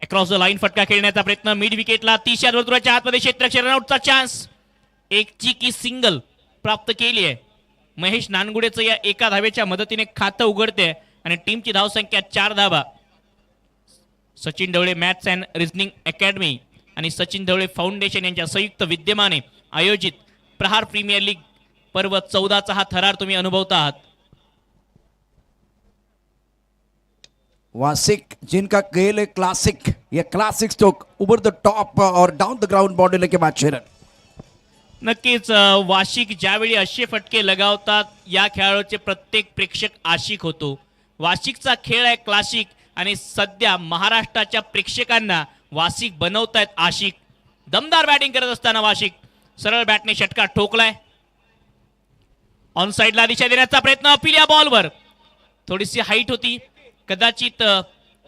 Across the line फटका खेळण्याचा प्रयत्न मिड विकेटला 30 या वर्तुळाच्या आतमध्ये क्षेत्ररक्षक रनआउटचा चान्स. एक चिकी सिंगल प्राप्त केली आहे. महेश नानगुडेचं या एका धावेच्या मदतीने खातं उघडते आणि टीमची धावसंख्या 4 धावा. Sachin Dhawale maths and reasoning academy आणि सचिन ढवळे फाउंडेशन यांच्या संयुक्त विद्यमाने आयोजित प्रहार प्रीमियर लीग पर्व 14चा हा थरार तुम्ही अनुभवता आहात. वासिक जिनका खेल है क्लासिक, ये classic stroke over the top और डाउन द ग्राउंड बॉडी के बाद 6 रन. नक्कीच वाशिक ज्यावेळी असे फटके लगावतात या खेळाडूचे प्रत्येक प्रेक्षक आशिक होतो. वाशिकचा खेळ आहे क्लासिक आणि सध्या महाराष्ट्राच्या प्रेक्षकांना वाशिक बनवतायत आशिक. दमदार बॅटिंग करत असताना वाशिक सरळ बॅटने षटकार ठोकलाय. ऑन साइडला दिशा देण्याचा प्रयत्न अपील या बॉलवर थोडीशी हाईट होती कदाचित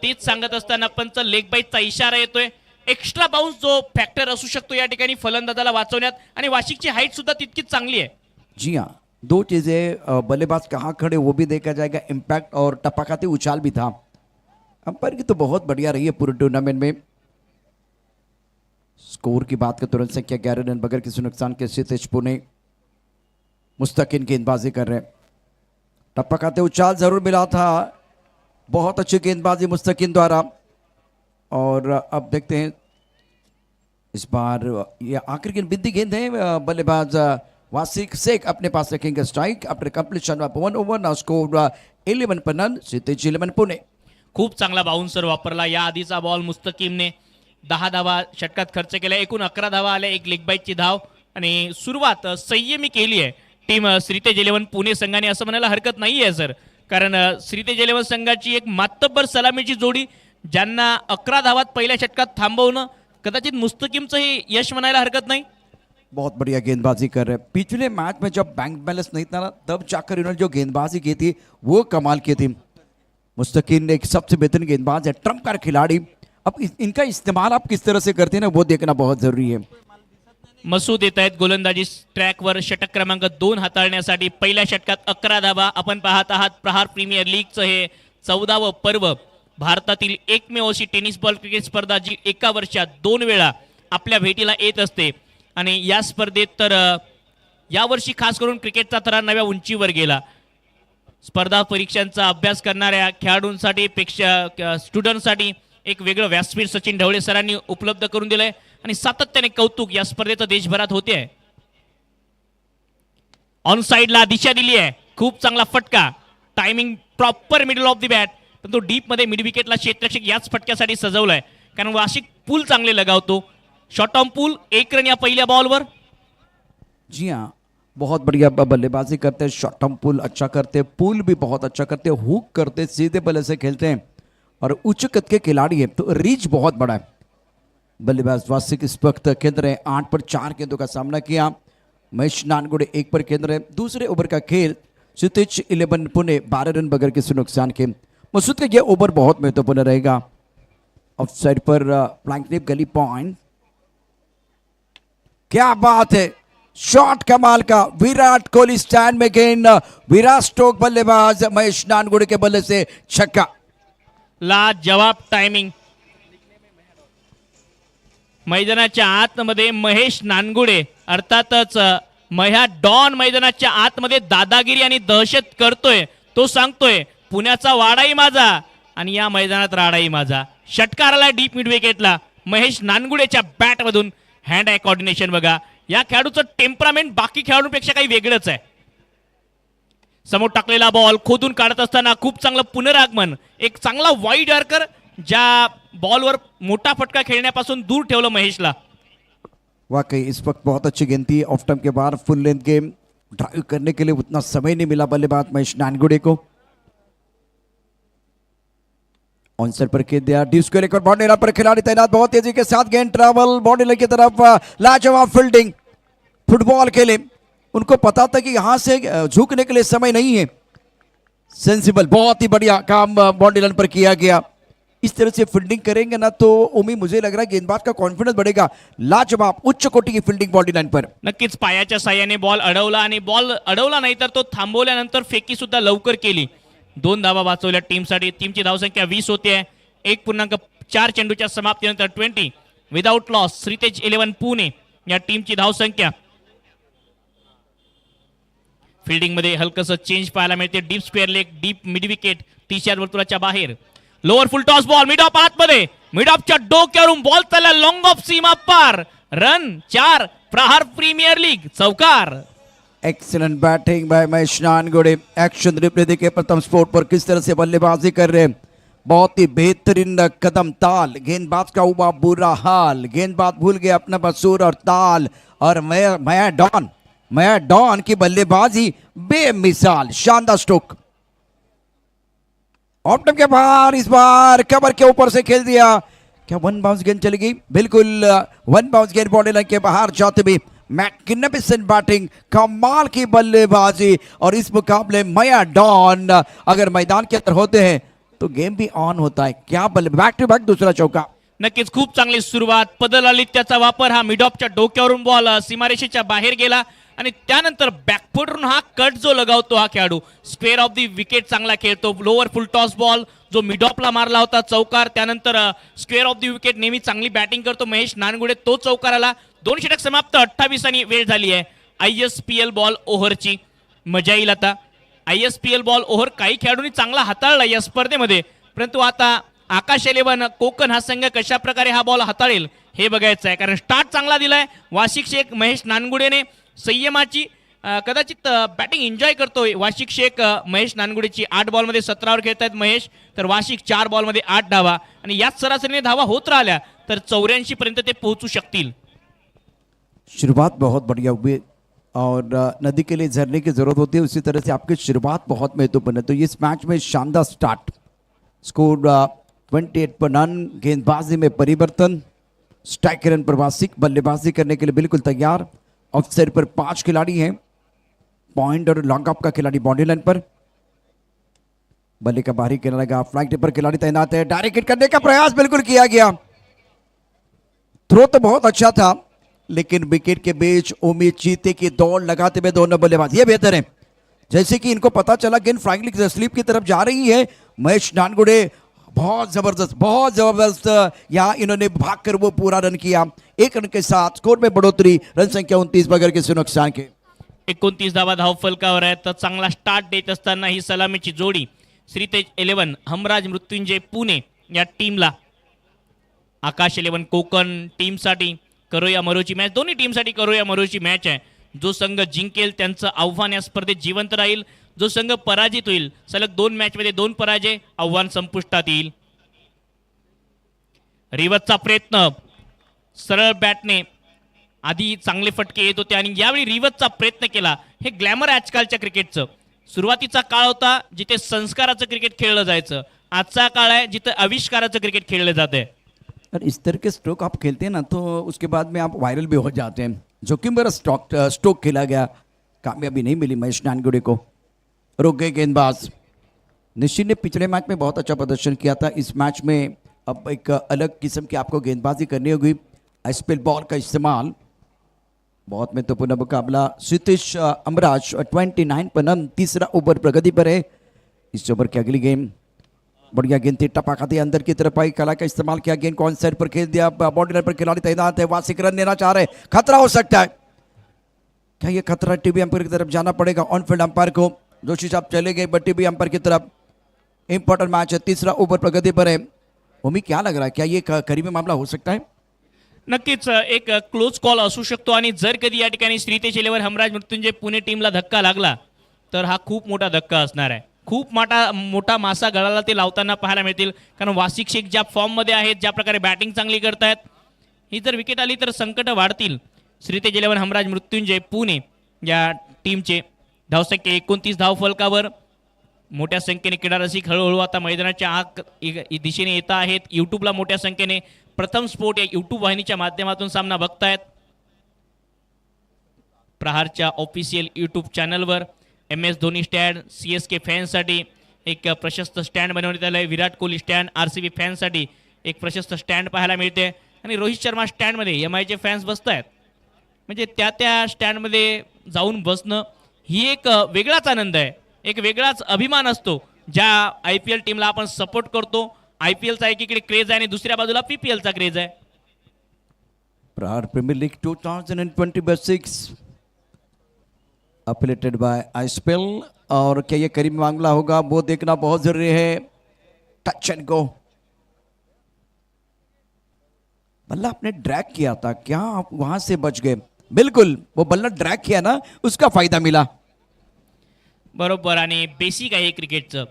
तेच सांगत असताना पंच लेग बाईटचा इशारा येतोय. एक्स्ट्रा बाउन्स जो फॅक्टर असू शकतो या ठिकाणी फलंदाजाला वाचवण्यात आणि वाशिकची हाईट सुद्धा तितकीच चांगली आहे. जी हाँ, दो चीजें बल्लेबाज कहाँ खड़े वो भी देखा जाएगा, इम्पैक्ट और टपाकाते उछाल भी था. अंपायर की तो बहुत बढ़िया रही है पूरे टूर्नामेंट में. स्कोर की बात करें तुरंत संख्या 11 रन बगैर किसी नुकसान के क्षितिज पुणे मुस्तकिन गेंदबाजी कर रहे हैं. टपकाते उछाल जरूर मिला था, बहुत अच्छी गेंदबाजी मुस्तकिन द्वारा. और अब देखते हैं इस बार ये आखिर की बिंदी गेंद है. बल्लेबाज वासिक शेख अपने पास रखेंगे strike after completion of 1 over. Now score 11 पर नन. क्षितिज 11 पुणे. खूप चांगला बाउन्सर वापरला. या आधीचा बॉल मुस्तकीमने 10 धावा षटकात खर्च केल्या. एकूण 11 धावा आल्या, एक लेग बाईटची धाव आणि सुरुवात संयमी केली आहे टीम श्रीतेज 11 पुणे संघाने असं म्हणायला हरकत नाही आहे सर. कारण श्रीतेज 11 संघाची एक मातब्बर सलामीची जोडी ज्यांना 11 धावात पहिल्या षटकात थांबवणं कदाचित मुस्तकीमचं हे यश म्हणायला हरकत नाही. बहुत बढ़िया गेंदबाजी कर रहे हैं. पिछले मैच में जब बैंक बैलेंस नहीं था ना तब जाकर इन्होंने जो गेंदबाजी की थी वो कमाल की थी. मुस्तकीन एक सबसे बेहतरीन गेंदबाज है, ट्रम्प खिलाड़ी. अब इनका इस्तेमाल आप किस तरह से करते हैं ना वो देखना बहुत जरूरी है. मसूद येत आहेत गोलंदाजी ट्रॅकवर षटक क्रमांक 2 हाताळण्यासाठी. पहिल्या षटकात 11 धावा. आपण पाहत आहात प्रहार प्रीमियर लीगचं हे 14वं पर्व. भारतातील एकमेव अशी टेनिस बॉल क्रिकेट स्पर्धा जी एका वर्षात 2 वेळा आपल्या भेटीला येत असते आणि या स्पर्धेत तर यावर्षी खास करून क्रिकेटचा थरार नव्या उंचीवर गेला. स्पर्धा परीक्षांचा अभ्यास करणाऱ्या खेळाडूंसाठी स्टुडंटसाठी एक वेगळं व्यासपीठ सचिन ढवळे सरांनी उपलब्ध करून दिलंय आणि सातत्याने कौतुक या स्पर्धेचं देशभरात होते आहे. ऑन साइडला दिशा दिली आहे. खूप चांगला फटका. Timing proper middle of the bat. पण तो डीप मध्ये मिड विकेटला क्षेत्ररक्षक याच फटक्यासाठी सजवलाय कारण वाशिक पूल चांगले लगावतो. शॉर्ट ऑन पूल 1 रन या पहिल्या बॉलवर. जी हाँ, बहुत बढ़िया बल्लेबाजी करते हैं. शॉर्ट टर्म पुल अच्छा करते हैं, पुल भी बहुत अच्छा करते हैं, हुक करते हैं, सीधे बल्ले से खेलते हैं और उच्च कद के खिलाड़ी है तो रीच बहुत बड़ा है. बल्लेबाज वासिक इस वक्त केंद्र है. 8 पर 4 गेंदों का सामना किया. महेश नानगुडे 1 पर केंद्र है. दूसरे ओवर का खेल. क्षितिज 11 पुणे 12 रन बगैर किसी नुकसान के. मसूद का यह ओवर बहुत महत्वपूर्ण रहेगा. ऑफ साइड पर प्लैंकनिप गली पॉइंट. क्या बात है, शॉट कमाल का. विराट कोहली स्टैंड में गेंद. विराट स्ट्रोक. बल्लेबाज महेश नानगुडे के बल्ले से छक्का. लाजवाब टायमिंग. मैदानाच्या आतमध्ये महेश नानगुडे अर्थातच मह्या डॉन मैदानाच्या आतमध्ये दादागिरी आणि दहशत करतोय. तो सांगतोय पुण्याचा वाडाही माझा आणि या मैदानात राडाही माझा. षटकाराला डीप मिड विकेटला महेश नानगुडेच्या बॅटमधून हँड आय कोऑर्डिनेशन बघा. या खेळाडूचं टेम्परामेंट बाकी खेळाडूंपेक्षा काही वेगळंच आहे. समोर टाकलेला बॉल खोदून काढत असताना खूप चांगलं पुनरागमन. एक चांगला वाईड आर्कर ज्या बॉलवर मोठा फटका खेळण्यापासून दूर ठेवलं महेशला. वाकई इस वक्त बहुत अच्छी गेंद थी. ऑफ टर्म के बाद फुल लेंथ गेम ड्राइव करने के लिए उतना समय नहीं मिला बल्लेबाज महेश नानगुडे को. ऑनसर पर खेल दिया. ड्यूस को लेकर बॉडी पर खिलाड़ी तैनात. बहुत तेजी के साथ गेंद ट्रैवल बॉडी की तरफ. लाजवाब फील्डिंग. फुटबॉल खेले. उनको पता था कि यहां से झुकने के लिए समय नहीं है. सेंसिबल. बहुत ही बढ़िया काम बॉडी लाइन पर किया गया. इस तरह से फील्डिंग करेंगे ना तो उम्मीद मुझे लग रहा है गेंदबाज का कॉन्फिडेंस बढ़ेगा. लाजवाब उच्च कोटि की फील्डिंग बॉडी लाइन पर. नक्कीच पायाच्या साह्याने बॉल अडवला आणि बॉल अडवला नाही तर तो थांबवल्यानंतर फेकी सुद्धा लवकर केली. 2 धावा वाचवल्या टीमसाठी. टीमची धावसंख्या 20 होते. 1.4 4 चेंडूच्या समाप्तीनंतर 20 विदाउट लॉस श्रीतेज 11 पुणे या टीमची धावसंख्या. फिल्डिंग मध्ये हलकस चेंज पाहायला मिळते. Deep square leg, deep mid wicket 30 वर्तुळाच्या बाहेर. Lower full toss ball mid off आतमध्ये, मिड ऑफच्या डोक्यावरून बॉल चालला लॉंग ऑफ सीमा पार. रन 4. प्रहार प्रीमियर लीग चौकार. Excellent batting by Mahesh Nangude. Action replay देखिए प्रथम स्पोर्ट पर किस तरह से बल्लेबाजी कर रहे हैं. बहुत ही बेहतरीन कदम ताल. गेंदबाज का हुआ बुरा हाल, गेंदबाज भूल गए अपना बसूर और ताल. और मैं डॉन की बल्लेबाजी बेमिसाल. शानदार स्ट्रोक ऑप्टम के बाहर, इस बार कवर के ऊपर से खेल दिया. क्या वन बाउंस गेंद चली गई? बिल्कुल वन बाउंस गेंद बॉडी लाइन के बाहर जाते भी. मैग्निफिसेंट बैटिंग, कमाल की बल्लेबाजी. और इस मुकाबले मया डॉन अगर मैदान के अंदर होते हैं तो गेम भी ऑन होता है. क्या बल्ले, बैक टू बैक दूसरा चौका. नक्कीच खूप चांगली सुरुवात. पदल आली त्याचा वापर. हा मिड ऑफच्या डोक्यावरून बॉल सीमारेषेच्या बाहेर गेला आणि त्यानंतर बॅकफुटवरून हा कट जो लगावतो हा खेळाडू. स्क्वेअर ऑफ द विकेट चांगला खेळतो. लोअर फुल टॉस बॉल जो मिड ऑफला मारला होता चौकार. त्यानंतर स्क्वेअर ऑफ द विकेट नेहमी चांगली बॅटिंग करतो महेश नानगुडे, तो चौकार आला. 2 षटक समाप्त. 28 आणि वेळ झाली आहे ISPL बॉल ओव्हरची. मजा येईल आता. ISPL बॉल ओव्हर काही खेळाडूंनी चांगला हाताळला या स्पर्धेमध्ये, परंतु आता आकाश 11 कोकण हा संघ कशा प्रकारे हा बॉल हाताळेल हे बघायचं आहे. कारण स्टार्ट चांगला दिलाय वार्षिक शेख महेश नानगुडेने. संयमाची कदाचित बॅटिंग एन्जॉय करतोय वार्षिक शेख महेश नानगुडेची. 8 बॉलमध्ये 17 खेळतायत महेश, तर वार्षिक 4 बॉलमध्ये 8 धावा. आणि याच सरासरीने धावा होत राहिल्या तर 84 पर्यंत ते पोहोचू शकतील. शुरुआत बहुत बढ़िया हुई और नदी के लिए झरने की जरूरत होती है, उसी तरह से आपकी शुरुआत बहुत महत्वपूर्ण है. तो इस मैच में शानदार स्टार्ट. स्कोर 28 पर रन. गेंदबाजी में परिवर्तन. स्ट्राइकर रन प्रवासिक बल्लेबाजी करने के लिए बिल्कुल तैयार. ऑफ साइड पर 5 खिलाड़ी हैं. पॉइंट और लॉन्ग ऑफ का खिलाड़ी बॉडी लाइन पर. बल्ले का बाहरी किनारे का फ्लाइट पर खिलाड़ी तैनात है. डायरेक्ट हिट करने का प्रयास बिल्कुल किया गया. थ्रो तो बहुत अच्छा था, लेकिन विकेट के बीच उम्मीद चीते की दौड़ लगाते हुए दोनों बल्लेबाज ये बेहतर है. जैसे कि इनको पता चला गेंद फ्लाइंग स्लीप की तरफ जा रही है. महेश नानगुडे बहुत जबरदस्त यहाँ इन्होंने भागकर वो पूरा रन किया. 1 रन के साथ स्कोर में बढ़ोतरी. रन संख्या 29 बगैर किसी नुकसान के. 29 धावा धावफलकावर आहे. तर चांगला स्टार्ट देत असताना ही सलामीची जोडी श्रीतेज 11 हमराज मृत्युंजय पुणे या टीमला. आकाश 11 कोकण टीमसाठी करूया मरोची मॅच. दोन्ही टीमसाठी करूया मरोची मॅच आहे. जो संघ जिंकेल त्यांचं आव्हान या स्पर्धेत जिवंत राहील. जो संघ पराजित होईल, सलग 2 मॅचमध्ये 2 पराजय, आव्हान संपुष्टात येईल. रिवतचा प्रयत्न. सरळ बॅटने आधी चांगले फटके येत होते आणि यावेळी रिवतचा प्रयत्न केला. हे ग्लॅमर आहे आजकालच्या क्रिकेटचं. सुरुवातीचा काळ होता जिथे संस्काराचं क्रिकेट खेळलं जायचं. आजचा काळ आहे जिथे आविष्काराचं क्रिकेट खेळलं जाते. और इस तरह के स्ट्रोक आप खेलते हैं ना तो उसके बाद में आप वायरल भी हो जाते हैं. जोखिम भरा स्ट्रोक खेला गया, कामयाबी नहीं मिली महेश नानगुडे को. रुक गए गेंदबाज. निश्चित ने पिछले मैच में बहुत अच्छा प्रदर्शन किया था. इस मैच में अब एक अलग किस्म की आपको गेंदबाजी करनी होगी. ISPL बॉल का इस्तेमाल. बहुत महत्वपूर्ण मुकाबला. क्षितिज अमराज 29 पर रन. तीसरा ओवर प्रगति पर है. इस ओवर की अगली गेम बढ़िया गेंद थी, टपाखाती अंदर की तरफ आई. कला का इस्तेमाल किया. गेंद को ऑन साइड पर खेल दिया. बॉडी लाइन पर खिलाड़ी तैनात है. वार्षिक रन लेना चाह रहे. खतरा हो सकता है. क्या ये खतरा टीवी अंपायर की तरफ जाना पड़ेगा? ऑन फील्ड अंपायर को जोशी साहब चले गए, बट टीवी अंपायर की तरफ. इंपॉर्टेंट मैच है. तीसरा ओवर प्रगति पर है. उम्मीद क्या लग रहा है, क्या ये करीबी मामला हो सकता है? नक्कीच एक क्लोज कॉल असू शकतो. आणि जर कधी या ठिकाणी श्रीतेज 11 हमराज मृत्युंजय पुणे टीमला धक्का लागला तर हा खूप मोठा धक्का असणार आहे. खूप मोठा मासा गळाला ते लावताना पाहायला मिळतील. कारण वार्षिक शेख ज्या फॉर्ममध्ये आहेत, ज्या प्रकारे बॅटिंग चांगली करतायत, ही जर विकेट आली तर संकट वाढतील. श्रीतेज 11 हमराज मृत्युंजय पुणे या टीमचे धावसंख्या 29 धावफलकावर. मोठ्या संख्येने क्रीडा रसिक हळूहळू आता मैदानाच्या आत दिशेने येत आहेत. यूट्यूबला मोठ्या संख्येने प्रथम स्पोर्ट या यूट्यूब वाहिनीच्या माध्यमातून सामना बघतायत. प्रहारच्या ऑफिशियल यूट्यूब चॅनलवर MS धोनी स्टँड, CSK फॅन्ससाठी एक प्रशस्त स्टँड बनवण्यात आलं आहे. विराट कोहली स्टँड, RCB फॅन्ससाठी एक प्रशस्त स्टँड पाहायला मिळते. आणि रोहित शर्मा स्टँडमध्ये MIचे फॅन्स बसत आहेत. म्हणजे त्या स्टँडमध्ये जाऊन बसणं ही एक वेगळाच आनंद आहे, एक वेगळाच अभिमान असतो. ज्या IPL टीमला आपण सपोर्ट करतो IPLचा एकीकडे क्रेज आहे आणि दुसऱ्या बाजूला PPLचा क्रेज आहे. Prahar premier league 2026 affiliated by ISPL, और क्या ये करीम मामला होगा वो देखना बहुत जरूरी है. Touch and go. बल्ला आपने ड्रैग किया था, क्या आप वहां से बच गए? बिल्कुल, वो बल्ला ड्रैग किया ना, उसका फायदा मिला. बरोबर. आणि बेसिक आहे क्रिकेटचं.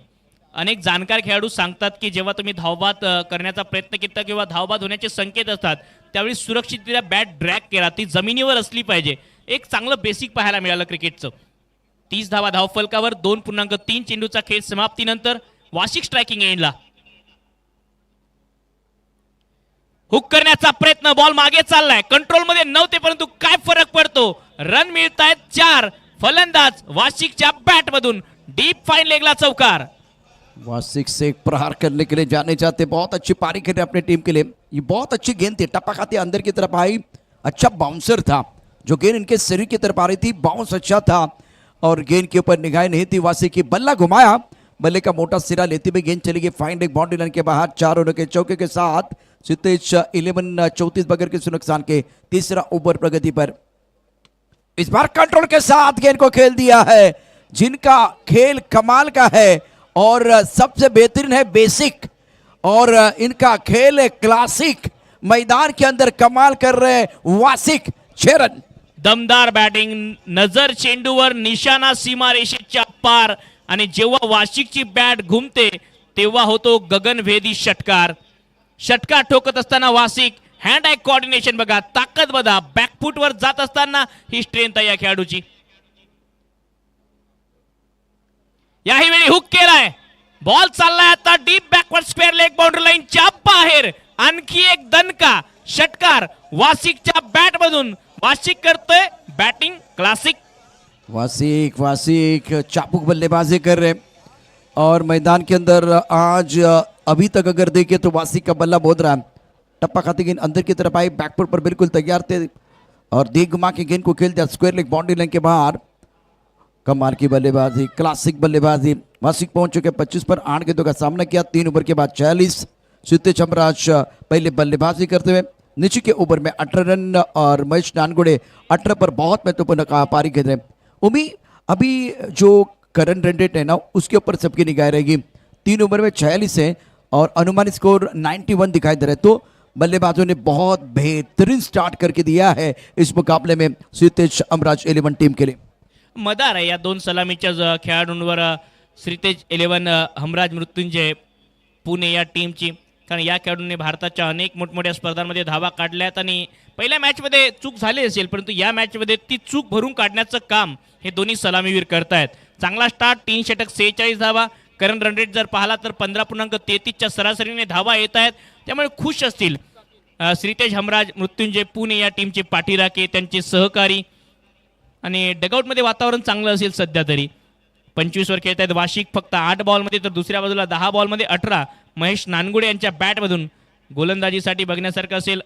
अनेक जाणकार खेळाडू सांगतात की जेव्हा तुम्ही धावबाद करण्याचा प्रयत्न केला किंवा धावबाद होण्याचे संकेत असतात त्यावेळी सुरक्षितरित्या बॅट ड्रॅग केला, ती जमिनीवर असली पाहिजे. एक चांगलं बेसिक पाहायला मिळालं क्रिकेटचं. 30 धावा धावफलकावर 2.3 चेंडूचा खेळ समाप्तीनंतर वार्षिक स्ट्रायकिंग एंडला. हुक करण्याचा प्रयत्न, बॉल मागे चाललाय, कंट्रोलमध्ये नव्हते परंतु काय फरक पडतो. रन मिळतायत 4. फलंदाज वार्षिकच्या बॅट मधून डीप फाइन लेगला चौकार. वासिक से एक प्रहार करने के लिए जाने जाते, बहुत अच्छी पारी खेले अपने टीम के लिए. ये बहुत अच्छी गेंद थी, टप्पा खाते अंदर की तरफ आई. अच्छा बाउंसर था, जो गेंद इनके शरीर की तरफ आ रही थी, बाउंस अच्छा था और गेंद के ऊपर निगाह नहीं थी. वासिक की बल्ला घुमाया, बल्ले का मोटा सिरा लेते हुए गेंद चली गई फाइन लेग बाउंड्री लाइन के बाहर. 4 ओवर के चौके के साथ सितेश 11 34 बगैर किसी नुकसान के तीसरा ओवर प्रगति पर. इस बार कंट्रोल के साथ गेंद को खेल दिया है. जिनका खेल कमाल का है और सबसे बेहतरीन है बेसिक, और इनका खेल है क्लासिक. मैदान के अंदर कमाल कर रहे वासिक. 6 रन. दमदार बॅटिंग, नजर चेंडूवर, निशाणा सीमारेषेच्या पार. आणि जेव्हा वार्षिकची बॅट घुमते तेव्हा होतो गगनभेदी षटकार. षटकार ठोकत असताना वार्षिक हँड आय कोऑर्डिनेशन बघा, ताकद बघा, बॅकफुट वर जात असताना ही स्ट्रेंथ आहे या खेळाडूची. याही वेळी हुक केलाय, बॉल चाललाय आता deep backward square leg boundary लाईनच्या बाहेर. आणखी एक दणका षटकार वार्षिकच्या बॅट मधून. वार्षिक करतोय बॅटिंग क्लासिक. वासिक वासिक चापुक बल्लेबाजी कर रहे, और मैदान के अंदर आज अभी तक अगर देखें तो वासिक का बल्ला बहुत रहा. टप्पा खाती गेंद अंदर की तरफ आई, बैकफुट पर बिल्कुल तैयार थे और देख घुमा के गेंद को खेल दिया स्क्वायर लेग बाउंड्री लाइन के बाहर. कमाल की बल्लेबाजी, क्लासिक बल्लेबाजी. वासिक पहुंच चुके 25 पर 8 गेंदों का सामना किया. 3 ओवर के बाद 46. सितेश हमराज पहले बल्लेबाजी करते हुए नीचे के ओवर में 18 रन, और महेश नानगुड़े 18 पर बहुत महत्वपूर्ण पारी खेल रहे. उम्मीद अभी जो करंट रन रेट है ना, उसके ऊपर सबकी निगाह रहेगी. 3 ओवर में 46 है और अनुमानित स्कोर 91 दिखाई दे रहा है. तो बल्लेबाजों ने बहुत बेहतरीन स्टार्ट करके दिया है इस मुकाबले में सितेश हमराज 11 टीम के लिए. मदार आहे या 2 सलामीच्या खेळाडूंवर श्रीतेज 11 हमराज मृत्युंजय पुणे या टीमची. कारण या खेळाडूंनी भारताच्या अनेक मोठमोठ्या स्पर्धांमध्ये धावा काढल्यात आणि पहिल्या मॅचमध्ये चूक झाली असेल परंतु या मॅचमध्ये ती चूक भरून काढण्याचं काम हे दोन्ही सलामीवीर करतायत. चांगला स्टार्ट, 3 षटक 46 धावा. करंट रन रेट जर पाहिला तर 15.33च्या सरासरीने धावा येत आहेत. त्यामुळे खुश असतील श्रीतेज हमराज मृत्युंजय पुणे या टीमचे पाठीराखे, त्यांचे सहकारी. आणि डगआउटमध्ये वातावरण चांगलं असेल सध्या तरी. 25 वर खेळत आहेत वार्षिक फक्त 8 बॉलमध्ये, तर दुसऱ्या बाजूला 10 बॉलमध्ये 18. महेश नानगुडे यांच्या बॅटमधून गोलंदाजीसाठी बघण्यासारखं असेल.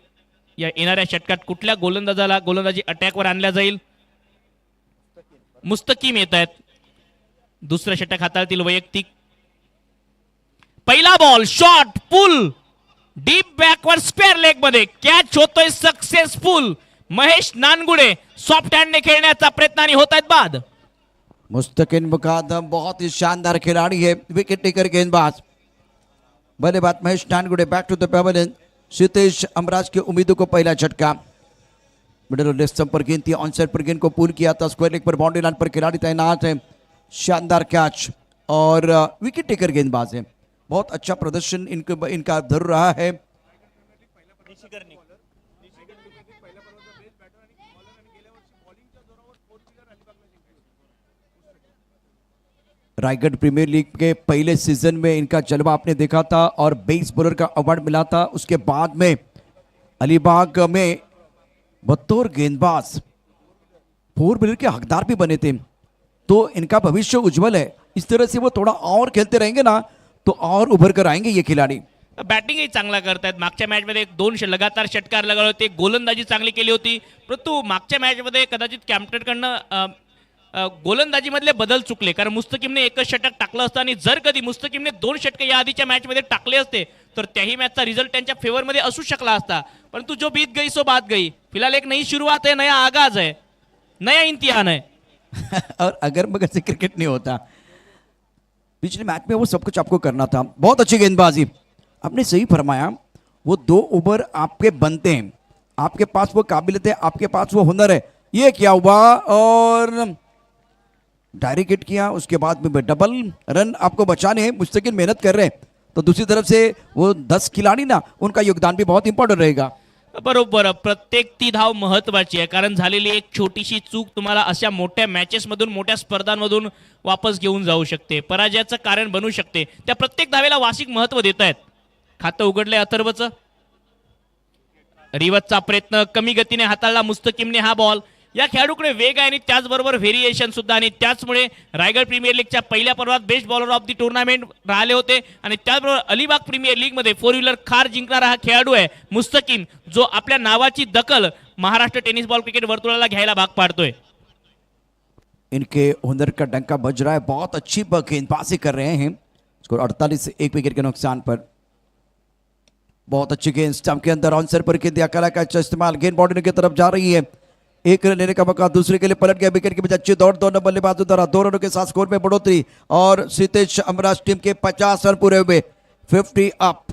या येणाऱ्या षटकात कुठल्या गोलंदाजाला गोलंदाजी अटॅकवर आणल्या जाईल. मुस्तकीम येत आहेत. दुसरं षटक हाताळतील वैयक्तिक. पहिला बॉल, शॉट, पुल, डीप बॅकवर्ड स्क्वेअर लेग मध्ये कॅच होतोय सक्सेसफुल. महेश नानगुडे सॉफ्ट हँडने खेळण्याचा प्रयत्न आणि होत आहेत बाद. मुस्तकिन मुकादम बहुत ही शानदार खिलाड़ी है, विकेट टेकर गेंदबाज. बल्लेबाज Mahesh Nangude back to the pavilion. Sitesh Hamraj की उम्मीदों को पहला झटका. मिडल और लेफ्ट स्टंप पर गेंद थी, ऑन साइड पर गेंद को पुल किया था. स्क्वायर लेग पर बाउंड्री लाइन पर खिलाड़ी तैनात है. शानदार कैच और विकेट टेकर गेंदबाज है. बहुत अच्छा प्रदर्शन इनका जरूर रहा है. रायगढ़ प्रीमियर लीग के पहले सीजन में इनका जलवा आपने देखा था और बेस बॉलर का अवार्ड मिला था. उसके बाद में अलीबाग में बतौर गेंदबाज 4 बॉलर के हकदार भी बने थे. तो इनका भविष्य उज्जवल है. इस तरह से वो थोड़ा और खेलते रहेंगे ना तो और उभर कर आएंगे ये खिलाड़ी. बॅटिंगही चांगला करतायत. मागच्या मॅचमध्ये 2 लगातार षटकार लगावले होते. गोलंदाजी चांगली केली होती. परंतु मागच्या मॅचमध्ये कदाचित कॅम्प्टनकडनं गोलंदाजीमधले बदल चुकले, कारण मुस्तकीमने एकच षटक टाकलं असतं आणि जर कधी मुस्तकीमने 2 षटके या आधीच्या मॅचमध्ये टाकले असते तर त्याही मॅचचा रिझल्ट त्यांच्या फेवरमध्ये असू शकला असता. परंतु जो बीत गई सो बात गई. फिलहाल एक नई शुरुआत है, नया आगाज है, नया इम्तिहान है. और अगर मगर से क्रिकेट नहीं होता, पिछले मैच में वो सब कुछ आपको करना था. बहुत अच्छी गेंदबाजी, आपने सही फरमाया. वो 2 ओवर आपके बनते हैं, आपके पास वो काबिलियत है, आपके पास वो हुनर है. ये क्या हुआ, और डायरेक्ट हिट किया, उसके बाद में डबल रन आपको बचाने हैं. मुस्तकिल मेहनत कर रहे हैं. तो दूसरी तरफ से वो 10 खिलाड़ी ना, उनका योगदान भी बहुत इंपॉर्टंट रहेगा. बरोबर, प्रत्येक ती धाव महत्वाची आहे, कारण झालेली एक छोटीशी चूक तुम्हाला अशा मोठ्या मॅचेस मधून, मोठ्या स्पर्धांमधून वापस घेऊन जाऊ शकते, पराजयाचं कारण बनू शकते. त्या प्रत्येक धावेला वार्षिक महत्व देत आहेत. खातं उघडलंय अथर्वचं. रिवतचा प्रयत्न कमी गतीने हाताळला मुस्तकीमने हा बॉल. या खेळाडूकडे वेग आहे आणि त्याचबरोबर व्हेरिएशन सुद्धा, आणि त्याचमुळे रायगड प्रीमियर लीगच्या पहिल्या पर्वात best bowler of the tournament राहिले होते. आणि त्याचबरोबर अलिबाग प्रीमियर लीग मध्ये 4 व्हीलर कार जिंकणारा हा खेळाडू आहे मुस्तकीम, जो आपल्या नावाची दखल महाराष्ट्र टेनिस बॉल क्रिकेट वर्तुळाला घ्यायला भाग पाडतोय. इनके हुनर का डंका बज रहा है, बहुत अच्छी गेंदबाजी कर रहे हैं. स्कोर 48 से 1 विकेट के नुकसान पर. बहुत अच्छी गेंद स्टंप के अंदर ऑनसर पर गेंद, कला का अच्छा इस्तेमाल, गेंद बाउंड्री की तरफ जा रही है. एक रन लेने का मौका, दूसरे के लिए पलट गया. विकेट के बीच अच्छी दौड़, दोनों बल्लेबाजों द्वारा 2 रनों के साथ स्कोर में बढ़ोतरी. और सितेश अमराज टीम के 50 रन पूरे हुए, 50 अप.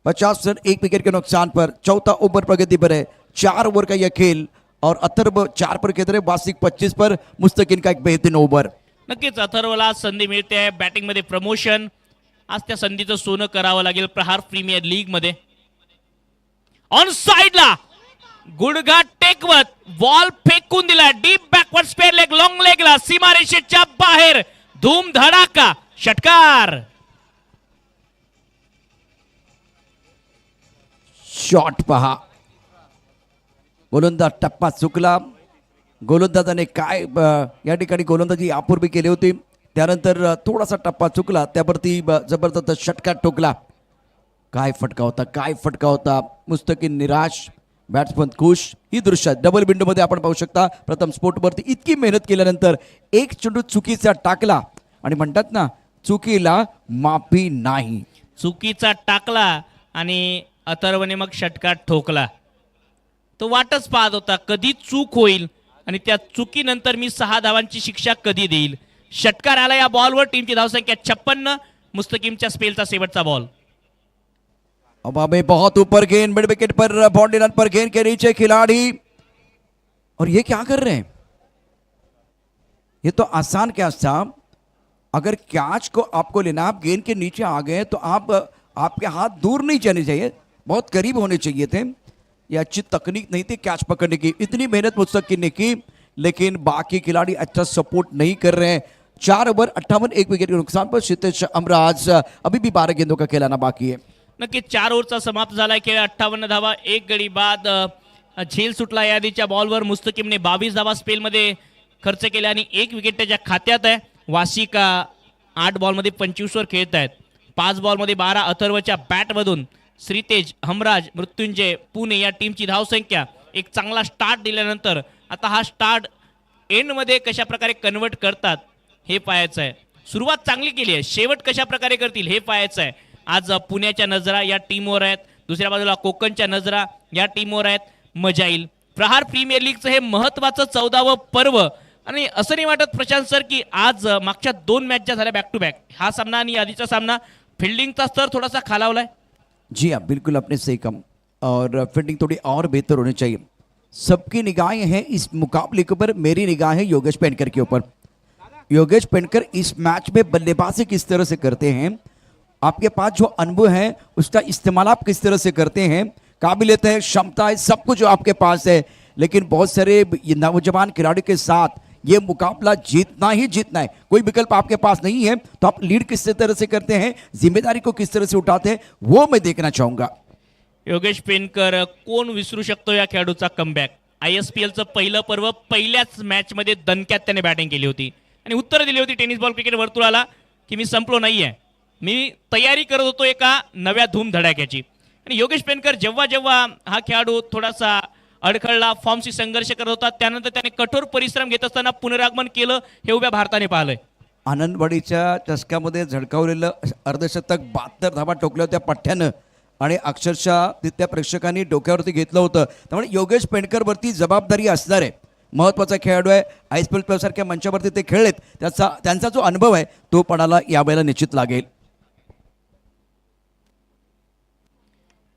50 रन 1 विकेट के नुकसान पर. चौथा ओवर प्रगति पर है. 4 ओवर का यह खेल और अथर्व 4 पर खेल रहे, वार्षिक 25 पर. मुस्तकीन का एक बेहतरीन ओवर. नक्कीच अथर्वला संधी मिळते आहे बॅटिंगमध्ये, प्रमोशन. आज त्या संधीचं सोनं करावं लागेल प्रहार प्रीमियर लीग मध्ये. ऑन साइडला गुडघा टेकवत बॉल फेकून दिला, deep backward square leg, long लेगला, सीमारेषेच्या बाहेर. धूम धडाका षटकार. शॉट पहा, गोलंदाज टप्पा चुकला. गोलंदाजाने काय या ठिकाणी गोलंदाजी यापूर्वी केली होती, त्यानंतर थोडासा टप्पा चुकला, त्यावरती जबरदस्त षटकार ठोकला. काय फटका होता, काय फटका होता. मुस्तकीम निराश, बॅट्समन खुश. ही दृश्य डबल विंडो मध्ये आपण पाहू शकता. प्रथम स्पोर्टवरती इतकी मेहनत केल्यानंतर एक चेंडू चुकीचा टाकला, आणि म्हणतात ना, चुकीला माफी नाही. चुकीचा टाकला आणि अथर्वने मग षटकार ठोकला. तो वाटच पाहत होता कधी चूक होईल आणि त्या चुकीनंतर मी 6 धावांची शिक्षा कधी देईल. षटकार आला या बॉलवर. टीमची धावसंख्या 56. मुस्तकीमच्या स्पेलचा शेवटचा बॉल. अब हमें बहुत ऊपर गेंद, मिड विकेट पर, बाउंड्री रन पर, गेंद के नीचे खिलाड़ी. और ये क्या कर रहे हैं, ये तो आसान कैच था. अगर कैच को आपको लेना, आप गेंद के नीचे आ गए तो आप आपके हाथ दूर नहीं जाने चाहिए, बहुत करीब होने चाहिए थे. ये अच्छी तकनीक नहीं थी कैच पकड़ने की. इतनी मेहनत मुस्तकीम ने की, लेकिन बाकी खिलाड़ी अच्छा सपोर्ट नहीं कर रहे हैं. 4 ओवर 58 1 विकेट के नुकसान पर. सितेश अमराज, अभी भी 12 गेंदों का खेलाना बाकी है. नक्की 4 ओव्हरचा समाप्त झालाय खेळ. 58 धावा, 1 गडी बाद. झेल सुटला या आधीच्या बॉलवर. मुस्तकीमने 22 धावा स्पेलमध्ये खर्च केल्या आणि 1 विकेट त्याच्या खात्यात आहे. वाशिका 8 बॉलमध्ये 25 वर खेळत आहेत. 5 बॉलमध्ये 12 अथर्वच्या बॅटमधून. श्रीतेज, हमराज, मृत्युंजय, पुणे या टीमची धावसंख्या. एक चांगला स्टार्ट दिल्यानंतर आता हा स्टार्ट एंड मध्ये कशा प्रकारे कन्वर्ट करतात हे पाहायचं आहे. सुरुवात चांगली केली आहे, शेवट कशा प्रकारे करतील हे पाहायचं आहे. आज पुण्याच्या नजरा या टीमवर आहेत, दुसऱ्या बाजूला कोकणच्या नजरा या टीमवर आहेत. मजा येईल. प्रहार प्रीमियर लीगचं हे महत्त्वाचं 14वं पर्व. आणि असं नाही वाटत प्रशांत सर की आज मागच्या 2 मॅच ज्या झाल्या बॅक टू बॅक, हा सामना आणि आधीचा सामना, फील्डिंगचा स्तर थोडासा खालावलाय. जी हाँ, बिल्कुल आपने सही कहा. और फील्डिंग थोड़ी और बेहतर होनी चाहिए. सबकी निगाहें हैं इस मुकाबले के ऊपर. मेरी निगाह है योगेश पेंडकर के ऊपर. योगेश पेंडकर इस मैच में बल्लेबाजी किस तरह से करते हैं, आपके पास जो अनुभव है उसका इस्तेमाल आप किस तरह से करते हैं, काबिलियत है, क्षमता है, सब कुछ आपके पास है. लेकिन बहुत सारे नौजवान खिलाड़ी के साथ ये मुकाबला जीतना ही जीतना है, कोई विकल्प आपके पास नहीं है. तो आप लीड किस तरह से करते हैं, जिम्मेदारी को किस तरह से उठाते हैं, वो मैं देखना चाहूंगा. योगेश पेनकर, कोण विसरू शकतो या खेळाडूचा कमबॅक. ISPLचं पहिलं पर्व, पहिल्याच मॅचमध्ये दणक्यात त्याने बॅटिंग केली होती आणि उत्तर दिली होती टेनिस बॉल क्रिकेट वर्तुळाला की मी संपलो नाहीये, मी तयारी करत होतो एका नव्या धूम धडाक्याची. आणि योगेश पेनकर जेव्हा जेव्हा हा खेळाडू थोडासा अडखळला, फॉर्मशी संघर्ष करत होता. त्यानंतर त्याने कठोर परिश्रम घेत असताना पुनरागमन केलं, हे उभ्या भारताने पाहिलंय. आनंदवाडीच्या चषक्यामध्ये झळकावलेलं अर्धशतक 72 धावा टोकल्या होत्या पठ्ठ्यानं आणि अक्षरशः तिथल्या प्रेक्षकांनी डोक्यावरती घेतलं होतं. त्यामुळे योगेश पेंडकरवरती जबाबदारी असणार आहे. महत्त्वाचा खेळाडू आहे. आयएसपीएल प्लस सारख्या मंचावरती ते खेळलेत, त्यांचा जो अनुभव आहे तो पणाला यावेळेला निश्चित लागेल.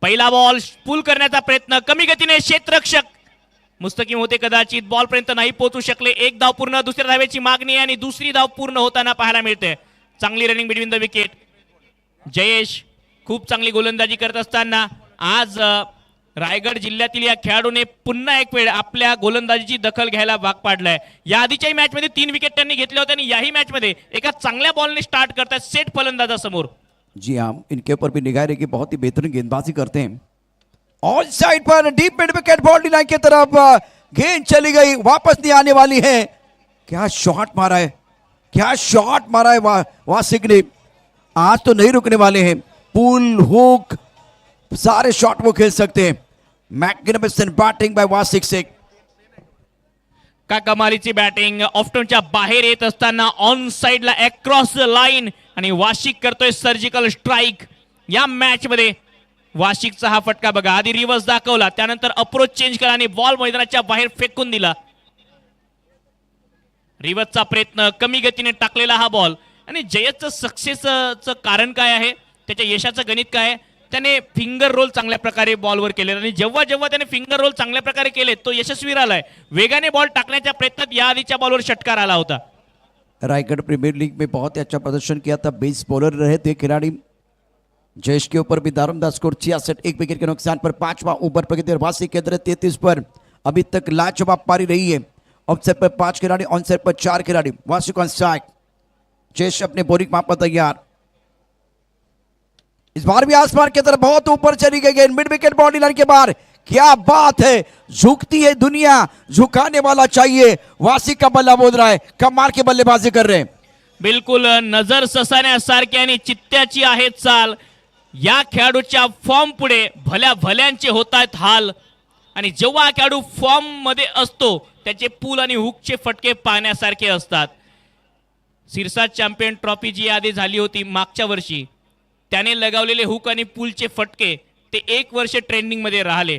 पहिला बॉल पूल करण्याचा प्रयत्न, कमी गतीने क्षेत्ररक्षक मुस्तकीम होते, कदाचित बॉल पर्यंत नाही पोहोचू शकले. एक धाव पूर्ण, दुसऱ्या धावेची मागणी आणि दुसरी धाव पूर्ण होताना पाहायला मिळते. चांगली running between the wicket. Jayesh खूप चांगली गोलंदाजी करत असताना आज रायगड जिल्ह्यातील या खेळाडूने पुन्हा एक वेळ आपल्या गोलंदाजीची दखल घ्यायला भाग पाडलाय. या आधीच्याही मॅच मध्ये 3 विकेट त्यांनी घेतल्या होत्या आणि याही मॅच मध्ये एका चांगल्या बॉलने स्टार्ट करतात सेट फलंदाजासमोर. जी हाँ, इनके ऊपर भी निगाह रहेगी, बहुत ही बेहतरीन गेंदबाजी करते हैं. On side per deep mid wicket, boundary line की तरफ गेंद चली गई, वापस नहीं आने वाली है. क्या शॉट मारा है, क्या शॉट मारा है वासिक ने. आज तो नहीं रुकने वाले हैं. पुल हुक सारे शॉट वो खेल सकते हैं. Magnificent batting bye वासिक Shaikh. का कमालीची बॅटिंग. ऑफ्टनच्या बाहेर येत असताना ऑन साइडला अक्रॉस द लाईन आणि वाशिक करतोय सर्जिकल स्ट्राईक. या मॅच मध्ये वाशिकचा हा फटका बघा. आधी रिव्हर्स दाखवला, त्यानंतर अप्रोच चेंज केला आणि बॉल मैदानाच्या बाहेर फेकून दिला. रिव्हर्सचा प्रयत्न, कमी गतीने टाकलेला हा बॉल. आणि जयसचं सक्सेसचं कारण काय आहे, त्याच्या यशाचं गणित काय आहे, त्याने फिंगर रोल चांगल्या प्रकारे बॉलवर केले आणि जेव्हा जेव्हा त्याने फिंगर रोल चांगल्या प्रकारे केले तो यशस्वी राहिलाय. वेगाने बॉल टाकण्याच्या प्रयत्नात या आधीच्या बॉलवर षटकार आला होता. रायगढ़ प्रीमियर लीग में बहुत ही अच्छा प्रदर्शन किया था. बेस बॉलर रहे थे खिलाड़ी. जयेश के ऊपर भी दारोमदार स्कोर 66, 1 विकेट के नुकसान पर 5वां ओवर पर वासिक के 33 पर अभी तक लाजवाब पारी रही है. ऑफ साइड पर 5 खिलाड़ी, ऑन साइड पर 4 खिलाड़ी. वासिक ऑन स्ट्राइक. जयेश अपने बोरिंग माप पर तैयार. इस बार भी आसमान की तरफ बहुत ऊपर चली गई गेंद, मिड विकेट बाउंड्री लाइन के बाहर. क्या बात है, झुकती है दुनिया, झुकाने वाला चाहिए. वासिक का बल्ला बोल रहा है, कमाल की बल्लेबाजी कर रहे हैं. बिलकुल नजर ससाण्यासारखी आणि चित्त्याची आहे चाल. या खेळाडूच्या फॉर्म पुढे भल्या भल्यांचे होत आहेत हाल. आणि जेव्हा हा खेळाडू फॉर्म मध्ये असतो त्याचे पूल आणि हुकचे फटके पाहण्यासारखे असतात. सिरसा चॅम्पियन ट्रॉफी जी आधी झाली होती मागच्या वर्षी, त्याने लगावलेले हुक आणि पूलचे फटके ते 1 वर्ष ट्रेंडिंग मध्ये राहिले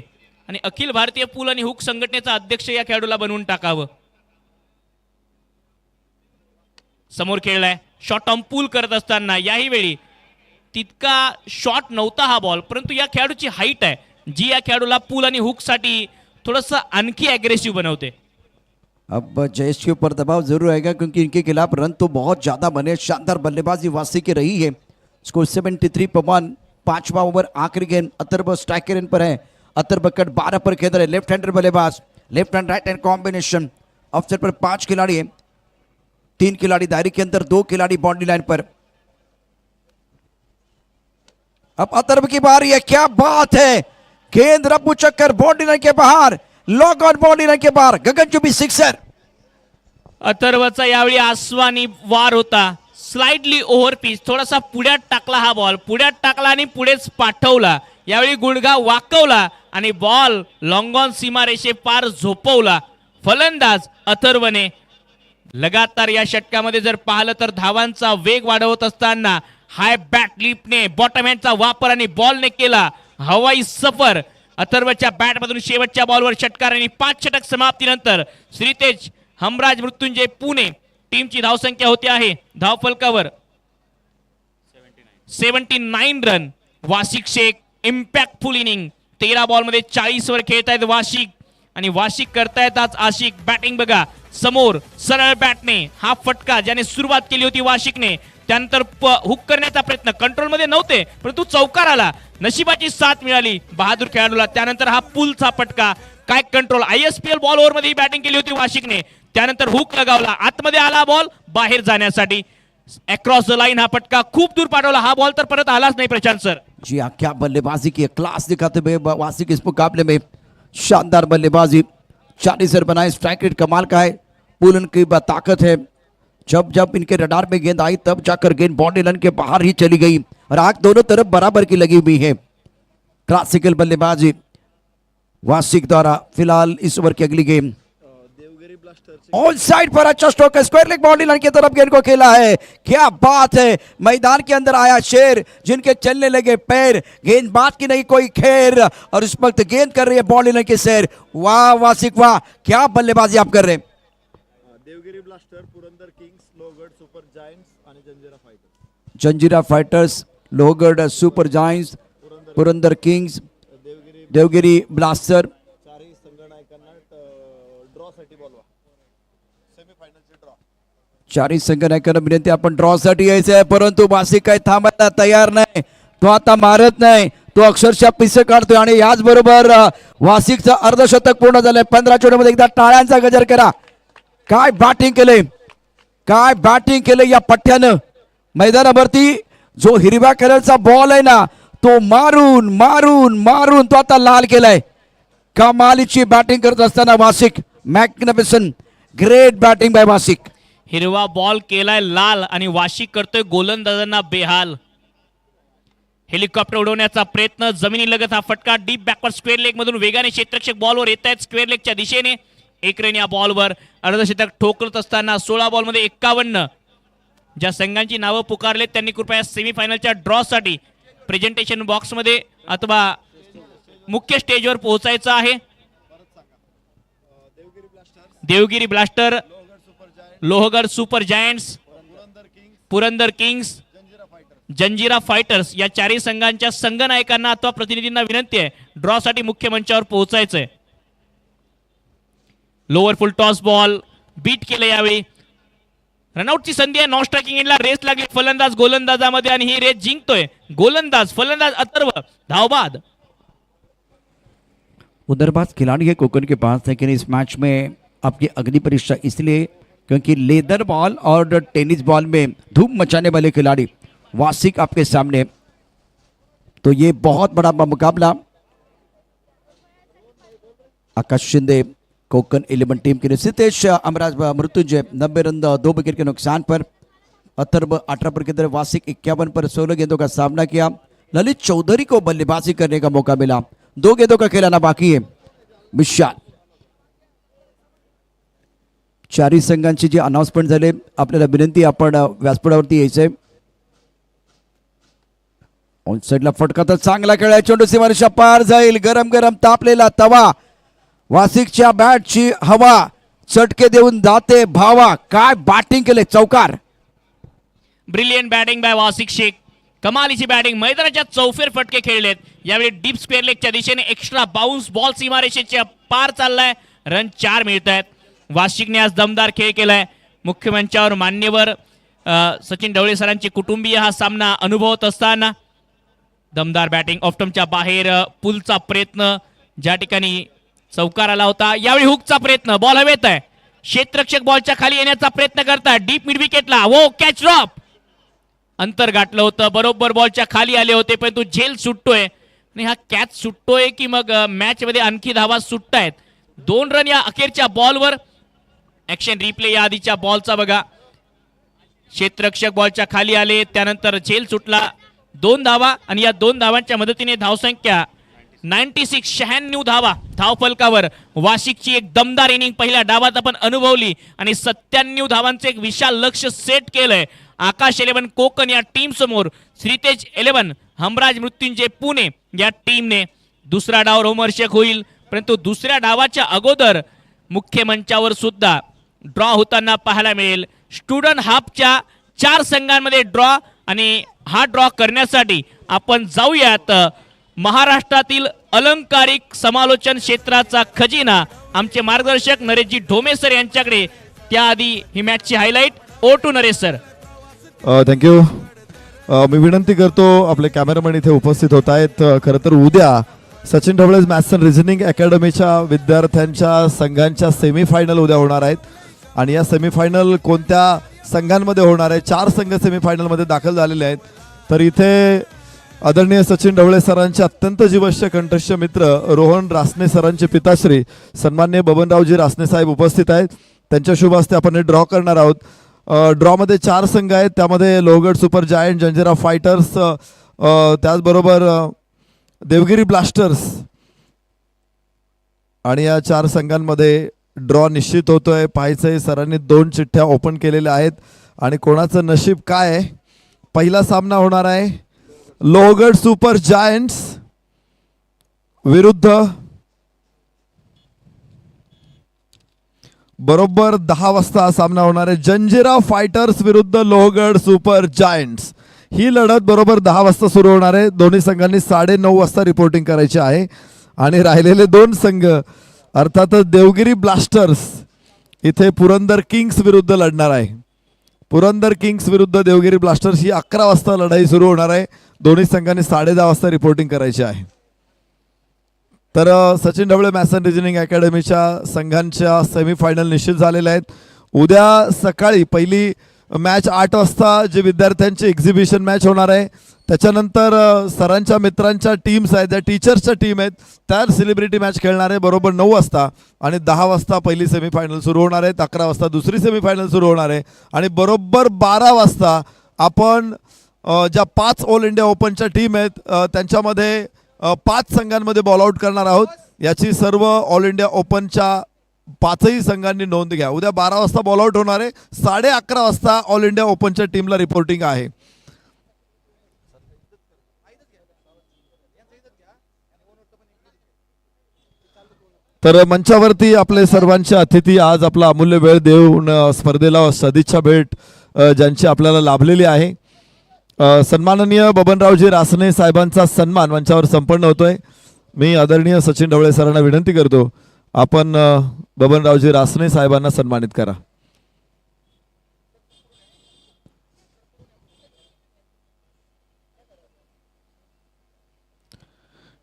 आणि अखिल भारतीय पूल आणि हुक संघटनेचा अध्यक्ष या खेळाडूला बनवून टाकावं. समोर खेळलाय, शॉट ऑन पूल करत असताना याही वेळी तितका शॉट नव्हता हा बॉल, परंतु या खेळाडूची हाईट आहे जी या खेळाडूला पूल आणि हुक साठी थोडंसं आणखी अग्रेसिव्ह बनवते. अब जयेश के ऊपर दबाव जरूर आएगा क्योंकि इनके खिलाफ रन तो बहुत ज्यादा बने. शानदार बल्लेबाजी वासिक की रही है. स्कोर 73 पर 1. 5वां ओवर आखिरी गेंद. अथर्व स्ट्राइकर इन पर है. अथर्व कट 12 पर खेल रहे. लेफ्ट हैंडर बल्लेबाज, left hand right hand combination. Off side पर 5 खिलाड़ी है, 3 खिलाड़ी दायरे के अंदर, 2 खिलाड़ी बाउंड्री लाइन पर. अब अथर्व की बारी है. क्या बात है, गेंद रफू चक्कर बाउंड्री लाइन के बाहर, लॉक ऑन बाउंड्री लाइन के बाहर, गगनचुंबी सिक्सर. अथर्वचा यावेळी आसमानी वार होता. स्लाइडली ओव्हर पिच, थोडासा पुढ्यात टाकला हा बॉल, पुढ्यात टाकला आणि पुढेच पाठवला. यावेळी गुडघा वाकवला आणि बॉल लॉंग ऑन सीमारेषे पार झोपवला. फलंदाज अथर्वने लगातार या षटकामध्ये जर पाहिलं तर धावांचा वेग वाढवत असताना हाय बॅट लिपने बॉटम हँडचा वापर आणि बॉलने केला हवाई सफर. अथर्वच्या बॅटमधून शेवटच्या बॉलवर षटकार आणि 5 षटक समाप्तीनंतर श्रीतेज हमराज मृत्युंजय पुणे टीमची धावसंख्या होते आहे धावफलकावर 79 run. Washik Sheikh impactful inning. 13 ball मध्ये 40 वर खेळतायत वाशिक आणि वाशिक करतायत आज आशिक. बॅटिंग बघा, समोर सरळ बॅटने हा फटका ज्याने सुरुवात केली होती वाशिकने, त्यानंतर हुक करण्याचा प्रयत्न, कंट्रोल मध्ये नव्हते परंतु चौकार आला, नशिबाची साथ मिळाली बहादूर खेळाडूला. त्यानंतर हा पुलचा फटका, काय कंट्रोल. आयएसपीएल बॉल ओव्हर मध्ये बॅटिंग केली होती वाशिकने, त्यानंतर हुक लगावला, आतमध्ये आला बॉल बाहेर जाण्यासाठी. अक्रॉस द लाइन हा फटका खूप दूर पाठवला. हा बॉल तर परत आलाच नाही प्रशांत सर. जी हाँ, क्या बल्लेबाजी की क्लास दिखाते हुए वासिक इस मुकाबले में. शानदार बल्लेबाजी, 40 रन बनाए. स्ट्राइक रेट कमाल का है. पुलन की ताकत है. जब जब इनके रडार में गेंद आई तब जाकर गेंद बाउंड्री लाइन के बाहर ही चली गई और आग दोनों तरफ बराबर की लगी हुई है. क्लासिकल बल्लेबाजी. वासिक द्वारा फिलहाल इस ओवर की अगली गेम ऑन साइड पर अच्छा स्ट्रोक है, स्क्वायर लेग बाउंड्री लाइन की तरफ गेंद को खेला है। क्या बात है, मैदान के अंदर आया शेर जिनके चलने लगे पैर, गेंदबाज की नहीं कोई खैर, और इस वक्त गेंद कर रही है बाउंड्री लाइन की सैर। वाह वासिक वाह, क्या बल्लेबाजी आप कर रहे हैं। Devgiri blaster, Purandar kings, Lohagad super giants आणि Janjira fighters. Janjira fighters, Lohagad super giants, Purandar kings, Devgiri blaster. चारही संघनायकांना ड्रॉ साठी बोलवा. सेमीफायनलचे ड्रॉ. चारही संघनायकांना विनंती आपण ड्रॉ साठी यायचं आहे, परंतु वासिक काही थांबायला तयार नाही. तो आता मारत नाही, तो अक्षरशः पिसे काढतोय. आणि याच बरोबर वासिकचं अर्धशतक पूर्ण झालंय. 15 चेंडूमध्ये एकदा टाळ्यांचा गजर करा. काय बॅटिंग केलंय, काय बॅटिंग केलंय या पठ्ठ्यानं. मैदानावरती जो हिरव्या कलरचा बॉल आहे ना, तो मारून मारून मारून तो आता लाल केलाय. कमालीची बॅटिंग करत असताना वासिक, मॅग्निफिसंट, ग्रेट बॅटिंग बाय वासिक. हिरवा बॉल केलाय लाल आणि वाशी करतोय गोलंदाजांना बेहाल. हेलिकॉप्टर उडवण्याचा प्रयत्न, जमिनीलगत हा फटका, डीप बॅकवर्ड स्क्वेअर लेग मधून वेगाने क्षेत्ररक्षक बॉलवर येत आहेत स्क्वेअर लेगच्या दिशेने. एक रन या बॉलवर. अर्धशतक ठोकरत असताना 16 बॉलमध्ये 51. ज्या संघांची नावं पुकारलेत त्यांनी कृपया सेमीफायनलच्या ड्रॉ साठी प्रेझेंटेशन बॉक्स मध्ये अथवा मुख्य स्टेजवर पोहोचायचं आहे. Devgiri blaster, Lohagad super giants, Purandar kings, Janjira fighters या चारही संघांच्या संघनायकांना अथवा प्रतिनिधींना विनंती आहे ड्रॉ साठी मुख्य मंचावर पोहोचायचंय. Lower full toss ball beat केलं यावेळी. रनआउटची संधी आहे. नॉन स्ट्रायकिंग एंडला रेस लागली फलंदाज गोलंदाजामध्ये आणि ही रेस जिंकतोय गोलंदाज. फलंदाज अथर्व धावबाद. उधरबाज खिलाड़ी है कोकन के पास, लेकिन इस मैच में आपकी अग्नि परीक्षा इसलिए क्योंकि लेदर बॉल और टेनिस बॉल में धूम मचाने वाले खिलाड़ी वासिक आपके सामने. तो ये बहुत बड़ा मुकाबला. आकाश शिंदे कोकन 11 टीम के लिए, सितेश अमराज मृत्युंजय 90 रन 2 विकेट के नुकसान पर, अथर्व 18 पर की तरफ, वासिक 51 पर 16 गेंदों का सामना किया. ललित चौधरी को बल्लेबाजी करने का मौका मिला. 2 गेंदों का खिलाना बाकी है. विशाल. चारही संघांची जी अनाउन्समेंट झाले, आपल्याला विनंती आपण व्यासपीठावरती यायचंय. ऑन साइडला फटका तर चांगला खेळाय, चेंडू सीमारेषा पार जाईल. गरम गरम तापलेला तवा, वासिकच्या बॅटची हवा चटके देऊन जाते भावा. काय बॅटिंग केले, चौकार. Brilliant batting bye वासिक Shaikh. कमालीची बॅटिंग. मैदानाच्या चौफेर फटके खेळलेत यावेळी. डीप स्क्वेअर लेगच्या दिशेने एक्स्ट्रा बाउन्स बॉल सीमारेषेच्या पार चाललाय. रन 4 मिळत आहेत. वाशिकने आज दमदार खेळ केलाय. मुख्य मंचावर मान्यवर सचिन ढवळे सरांचे कुटुंबीय हा सामना अनुभवत असताना दमदार बॅटिंग. ऑफ्टमच्या बाहेर पुलचा प्रयत्न, ज्या ठिकाणी चौकार आला होता. यावेळी हुकचा प्रयत्न, बॉल हवेत आहे. क्षेत्ररक्षक बॉलच्या खाली येण्याचा प्रयत्न करतात. डीप मिड विकेटला वो कॅच ड्रॉप. अंतर गाठलं होतं, बरोबर बॉलच्या खाली आले होते, परंतु झेल सुटतोय आणि हा कॅच सुटतोय की मग मॅच मध्ये आणखी धावा सुटतायत. 2 रन या अखेरच्या बॉलवर. ऍक्शन रिप्ले या आधीच्या बॉलचा बघा. क्षेत्ररक्षक बॉलच्या खाली आले, त्यानंतर झेल सुटला. 2 धावा आणि या 2 धावांच्या मदतीने धावसंख्या 96 धावा धावफलकावर. वाशिकची एक दमदार इनिंग पहिल्या डावात आपण अनुभवली आणि 97 धावांचे एक विशाल लक्ष्य सेट केलंय. आकाश 11 कोकण या टीम समोर, श्रीतेज 11 हमराज मृत्युंजय पुणे या टीमने. दुसरा डाव रोमहर्षक होईल, परंतु दुसऱ्या डावाच्या अगोदर मुख्य मंचावर सुद्धा ड्रॉ होताना पाहायला मिळेल. स्टुडंट हाफच्या 4 संघांमध्ये ड्रॉ, आणि हा ड्रॉ करण्यासाठी आपण जाऊयात महाराष्ट्रातील अलंकारिक समालोचन क्षेत्राचा खजिना आमचे मार्गदर्शक नरेशजी ढोमे सर यांच्याकडे. त्याआधी ही मॅचची हायलाइट. ओ टू नरेश सर. थँक्यू. मी विनंती करतो, आपले कॅमेरामॅन इथे उपस्थित होत आहेत. खरं तर उद्या Sachin Dhawale maths and reasoning अकॅडमीच्या विद्यार्थ्यांच्या संघांच्या सेमीफायनल उद्या होणार आहेत. आणि या सेमीफायनल कोणत्या संघांमध्ये होणार आहे? 4 संघ सेमीफायनलमध्ये दाखल झालेले आहेत. तर इथे आदरणीय सचिन ढवळे सरांचे अत्यंत जीवष्य कंठस्थ मित्र रोहन रासने सरांचे पिताश्री सन्माननीय बबनरावजी रासने साहेब उपस्थित आहेत. त्यांच्या शुभ हस्ते आपण हे ड्रॉ करणार आहोत. ड्रॉमध्ये 4 संघ आहेत, त्यामध्ये Lohagad super giant, Janjira fighters, त्याचबरोबर देवगिरी ब्लास्टर्स आणि या 4 संघांमध्ये ड्रॉ निश्चित होतोय. पाहायचंय, सरांनी 2 चिठ्ठ्या ओपन केलेल्या आहेत आणि कोणाचं नशीब काय आहे. पहिला सामना होणार आहे लोहगड सुपर जायंट्स विरुद्ध बरोबर 10 वाजता सामना होणार आहे जंजिरा फायटर्स विरुद्ध लोहगड सुपर जायंट्स. ही लढत बरोबर 10 वाजता सुरू होणार आहे. दोन्ही संघांनी 9:30 वाजता रिपोर्टिंग करायची आहे आणि राहिलेले 2 संघ अर्थातच देवगिरी ब्लास्टर्स इथे पुरंदर किंग्स विरुद्ध लढणार आहे. पुरंदर किंग्स विरुद्ध देवगिरी ब्लास्टर्स ही 11 वाजता लढाई सुरू होणार आहे. दोन्ही संघांनी 10:30 वाजता रिपोर्टिंग करायची आहे. तर सचिन ढवळे मॅसन रिजनिंग अकॅडमीच्या संघांच्या सेमीफायनल निश्चित झालेल्या आहेत. उद्या सकाळी पहिली मॅच 8 वाजता जी विद्यार्थ्यांची एक्झिबिशन मॅच होणार आहे. त्याच्यानंतर सरांच्या मित्रांच्या टीम्स आहेत, ज्या टीचर्सच्या टीम आहेत त्या सेलिब्रिटी मॅच खेळणार आहे बरोबर 9 वाजता आणि 10 वाजता पहिली सेमीफायनल सुरू होणार आहे. 11 वाजता दुसरी सेमीफायनल सुरू होणार आहे आणि बरोबर 12 वाजता आपण ज्या 5 ऑल इंडिया ओपनच्या टीम आहेत त्यांच्यामध्ये 5 संघांमध्ये बॉल आउट करणार आहोत. याची सर्व ऑल इंडिया ओपनच्या 5ही संघांनी नोंद घ्या. उद्या 12 वाजता बॉल आउट होणार आहे. 11:30 वाजता ऑल इंडिया ओपनच्या टीमला रिपोर्टिंग आहे. तर मंचावरती आपले सर्वांचे अतिथी आज आपला अमूल्य वेळ देऊन स्पर्धेला सदिच्छा भेट ज्यांची आपल्याला लाभलेली आहे. सन्माननीय बबनरावजी रासने साहेबांचा सन्मान मंचावर संपन्न होतोय. मी आदरणीय सचिन ढवळे सरांना विनंती करतो आपण बबनरावजी रासने साहेबांना सन्मानित करा.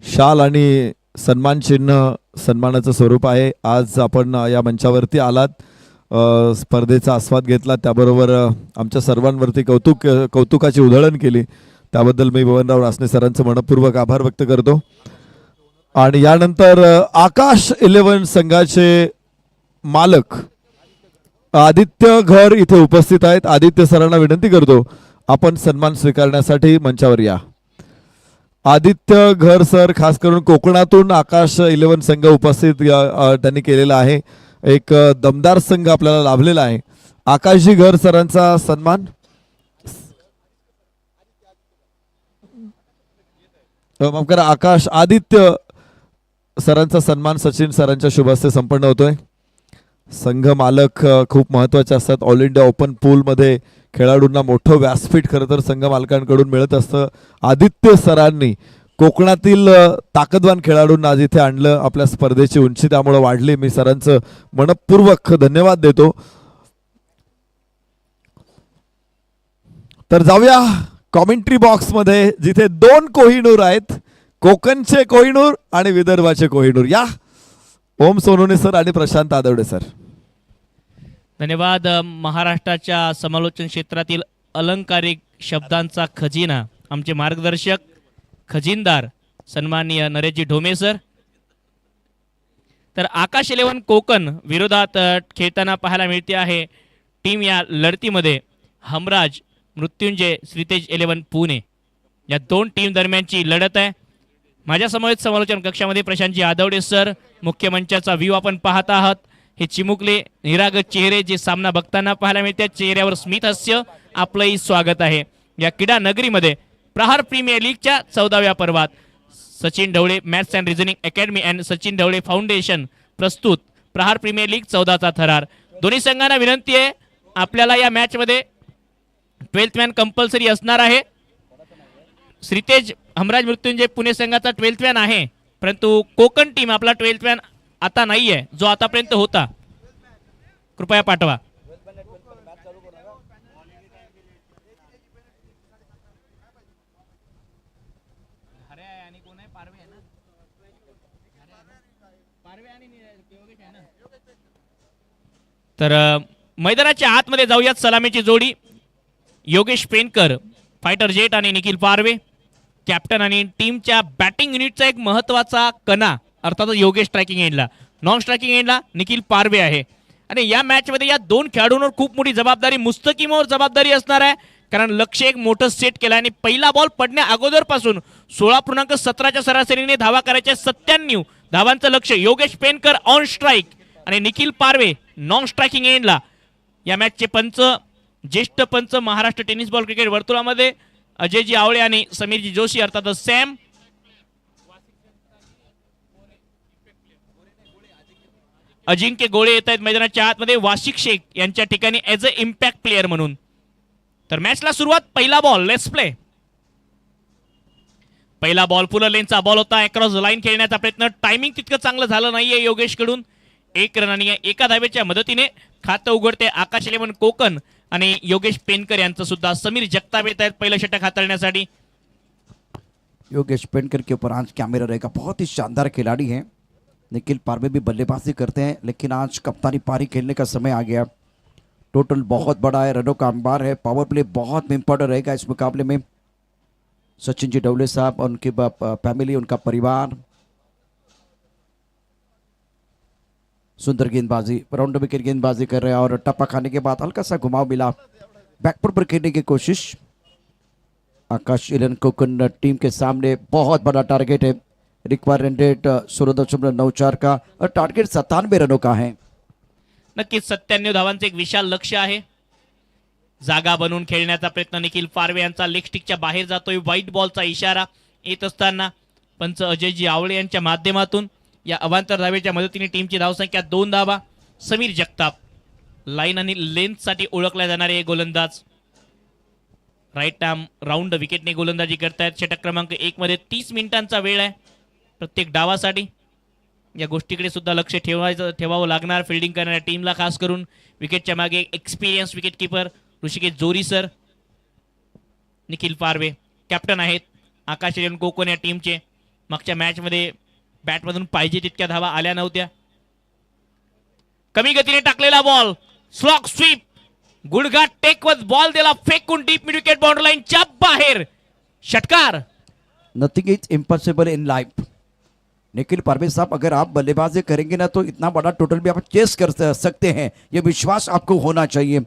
शाल आणि सन्मान चिन्ह सन्मानाचं स्वरूप आहे. आज आपण या मंचावरती आलात, स्पर्धेचा आस्वाद घेतला, त्याबरोबर आमच्या सर्वांवरती कौतुकाची उधळण केली, त्याबद्दल मी बबनराव रासने सरांचं मनपूर्वक आभार व्यक्त करतो. आणि यानंतर आकाश 11 संघाचे मालक आदित्य घर इथे उपस्थित आहेत. आदित्य सरांना विनंती करतो आपण सन्मान स्वीकारण्यासाठी मंचावर या. आदित्य घर सर खास करून कोकणातून आकाश 11 संघ उपस्थित त्यांनी केलेला आहे. एक दमदार संघ आपल्याला लाभलेला आहे. आकाशजी घर सरांचा सन्मान. माफ करा, आकाश आदित्य सरांचा सन्मान सचिन सरांच्या शुभ हस्ते संपन्न होतोय. संघ मालक खूप महत्त्वाचे असतात. ऑल इंडिया ओपन पूलमध्ये खेळाडूंना मोठं व्यासपीठ खरं तर संघ मालकांकडून मिळत असतं. आदित्य सरांनी कोकणातील ताकदवान खेळाडूंना आज इथे आणलं. आपल्या स्पर्धेची उंची त्यामुळे वाढली. मी सरांचं मनपूर्वक धन्यवाद देतो. तर जाऊया कॉमेंट्री बॉक्समध्ये, जिथे 2 कोहिनूर आहेत, कोकणचे कोहिनूर आणि विदर्भाचे कोहिनूर. या ओम सोनोने सर आणि प्रशांत आदवडे सर. धन्यवाद. महाराष्ट्राच्या समालोचन क्षेत्रातील अलंकारिक शब्दांचा खजिना आमचे मार्गदर्शक खजिनदार सन्माननीय नरेशजी ढोमे सर. तर आकाश 11 कोकण विरोधात खेळताना पाहायला मिळते आहे टीम या लढतीमध्ये हमराज मृत्युंजय श्रीतेज 11 पुणे या 2 टीम दरम्यानची लढत आहे. माझ्या समवेत समालोचन कक्षामध्ये प्रशांतजी आदवडे सर. मुख्य मंचाचा व्ह्यू आपण पाहत आहात. हे चिमुकले निरागस चेहरे जे सामना बघताना पाहायला मिळतात, चेहऱ्यावर स्मित हास्य, आपलंही स्वागत आहे. या क्रीडा नगरीमध्ये प्रहार प्रीमियर लीगच्या 14व्या पर्वात Sachin Dhawale maths and reasoning academy and Sachin Dhawale foundation प्रस्तुत प्रहार प्रीमियर लीग 14चा थरार. दोन्ही संघांना विनंती आहे आपल्याला या मॅचमध्ये 12th मॅन कंपल्सरी असणार आहे. श्रीतेज हमराज मृत्युंजय पुणे संघाचा 12th मॅन आहे, परंतु कोकण टीम आपला 12th मॅन आता नाही आहे, जो आतापर्यंत होता. कृपया पाठवा. तर मैदानाच्या आतमध्ये जाऊयात. सलामीची जोडी योगेश पेनकर फायटर जेट आणि निखिल पारवे कॅप्टन आणि टीमच्या बॅटिंग युनिटचा एक महत्त्वाचा कणा अर्थातच योगेश स्ट्रायकिंग एंडला, नॉन स्ट्रायकिंग एंडला निखिल पारवे आहे. आणि या मॅचमध्ये या 2 खेळाडूंवर खूप मोठी जबाबदारी, मुस्तकीमवर जबाबदारी असणार आहे, कारण लक्ष एक मोठं सेट केलं आणि पहिला बॉल पडण्या अगोदरपासून 16.17च्या सरासरीने धावा करायच्या 97 धावांचं लक्ष. योगेश पेनकर ऑन स्ट्राईक आणि निखिल पारवे नॉन स्ट्रायकिंग एंडला. या मॅचचे पंच ज्येष्ठ पंच महाराष्ट्र टेनिस बॉल क्रिकेट वर्तुळामध्ये अजयजी आवळे आणि समीरजी जोशी अर्थात सॅम. अजिंक्य गोळे येत आहेत मैदानाच्या आतमध्ये वाशिक शेख यांच्या ठिकाणी ऍज अ इम्पॅक्ट प्लेअर म्हणून. तर मॅचला सुरुवात. पहिला बॉल. Let's play. पहिला बॉल पुलर लेनचा बॉल होता. अक्रॉस लाईन खेळण्याचा प्रयत्न. टायमिंग तितकं चांगलं झालं नाहीये योगेश कडून. 1 रन आणि एका धावेच्या मदतीने खातं उघडते आकाश इलेव्हन कोकण आणि योगेश पेनकर यांचं सुद्धा. समीर जगताप येत आहेत पहिलं षटक हाताळण्यासाठी. योगेश पेनकर के ऊपर आज कैमरा रहेगा, बहुत ही शानदार खिलाड़ी हैं। निखिल पारवे भी बल्लेबाजी करते हैं, लेकिन आज कप्तानी पारी खेलने का समय आ गया। टोटल बहुत बड़ा है, रनों का अंबार है, पावर प्ले बहुत इम्पोर्टेंट रहेगा इस मुकाबले में। सचिन जी डवले साहब और उनकी फैमिली, उनका परिवार। सुंदर गेंदबाजी, राउंड विकेट गेंदबाजी कर रहे हैं और टप्पा खाने के बाद हल्का सा घुमाव मिला, बैकफुट पर खेलने की कोशिश। आकाश इलेवन कोकण टीम के सामने बहुत बड़ा टारगेट है। रिक्वायर रन रेट 16.94 का और टारगेट 97 रनों का है। नक्कीच 97 धावांचं एक विशाल लक्ष्य आहे। जागा बनवून खेळण्याचा प्रयत्न निखिल पारवे यांचा लेग स्टिकच्या बाहेर जातोय। व्हाईट बॉलचा इशारा येत असताना पंच अजयजी आवळे यांच्या माध्यमातून या अवांतर धावेच्या मदतीने टीमची धावसंख्या 2 धावा। समीर जगताप लाईन आणि लेंथसाठी ओळखला जाणारे हे गोलंदाज राईट आर्म राऊंड विकेटने गोलंदाजी करतायत। षटक क्रमांक 1 मध्ये 30 मिनिटांचा वेळ आहे प्रत्येक डावासाठी। या गोष्टीकडे सुद्धा लक्ष ठेवावं लागणार फिल्डिंग करणाऱ्या टीमला, खास करून विकेटच्या मागे एक्सपिरियन्स विकेट कीपर ऋषिकेश जोरी सर। निखिल पारवे कॅप्टन आहेत आकाश इलेव्हन कोकण या टीमचे। मागच्या मॅच मध्ये बॅटमधून पाहिजे तितक्या धावा आल्या नव्हत्या। कमी गतीने टाकलेला बॉल, स्लॉग स्वीप, गुडघा टेकवत बॉल दिला फेकून डीप मिड विकेट बाउंड्री लाईनच्या बाहेर। षटकार। Nothing is impossible in life. Nikhil Parve साहब, अगर आप बल्लेबाजी करेंगे ना तो इतना बड़ा टोटल भी आप चेस कर सकते हैं, ये विश्वास आपको होना चाहिए।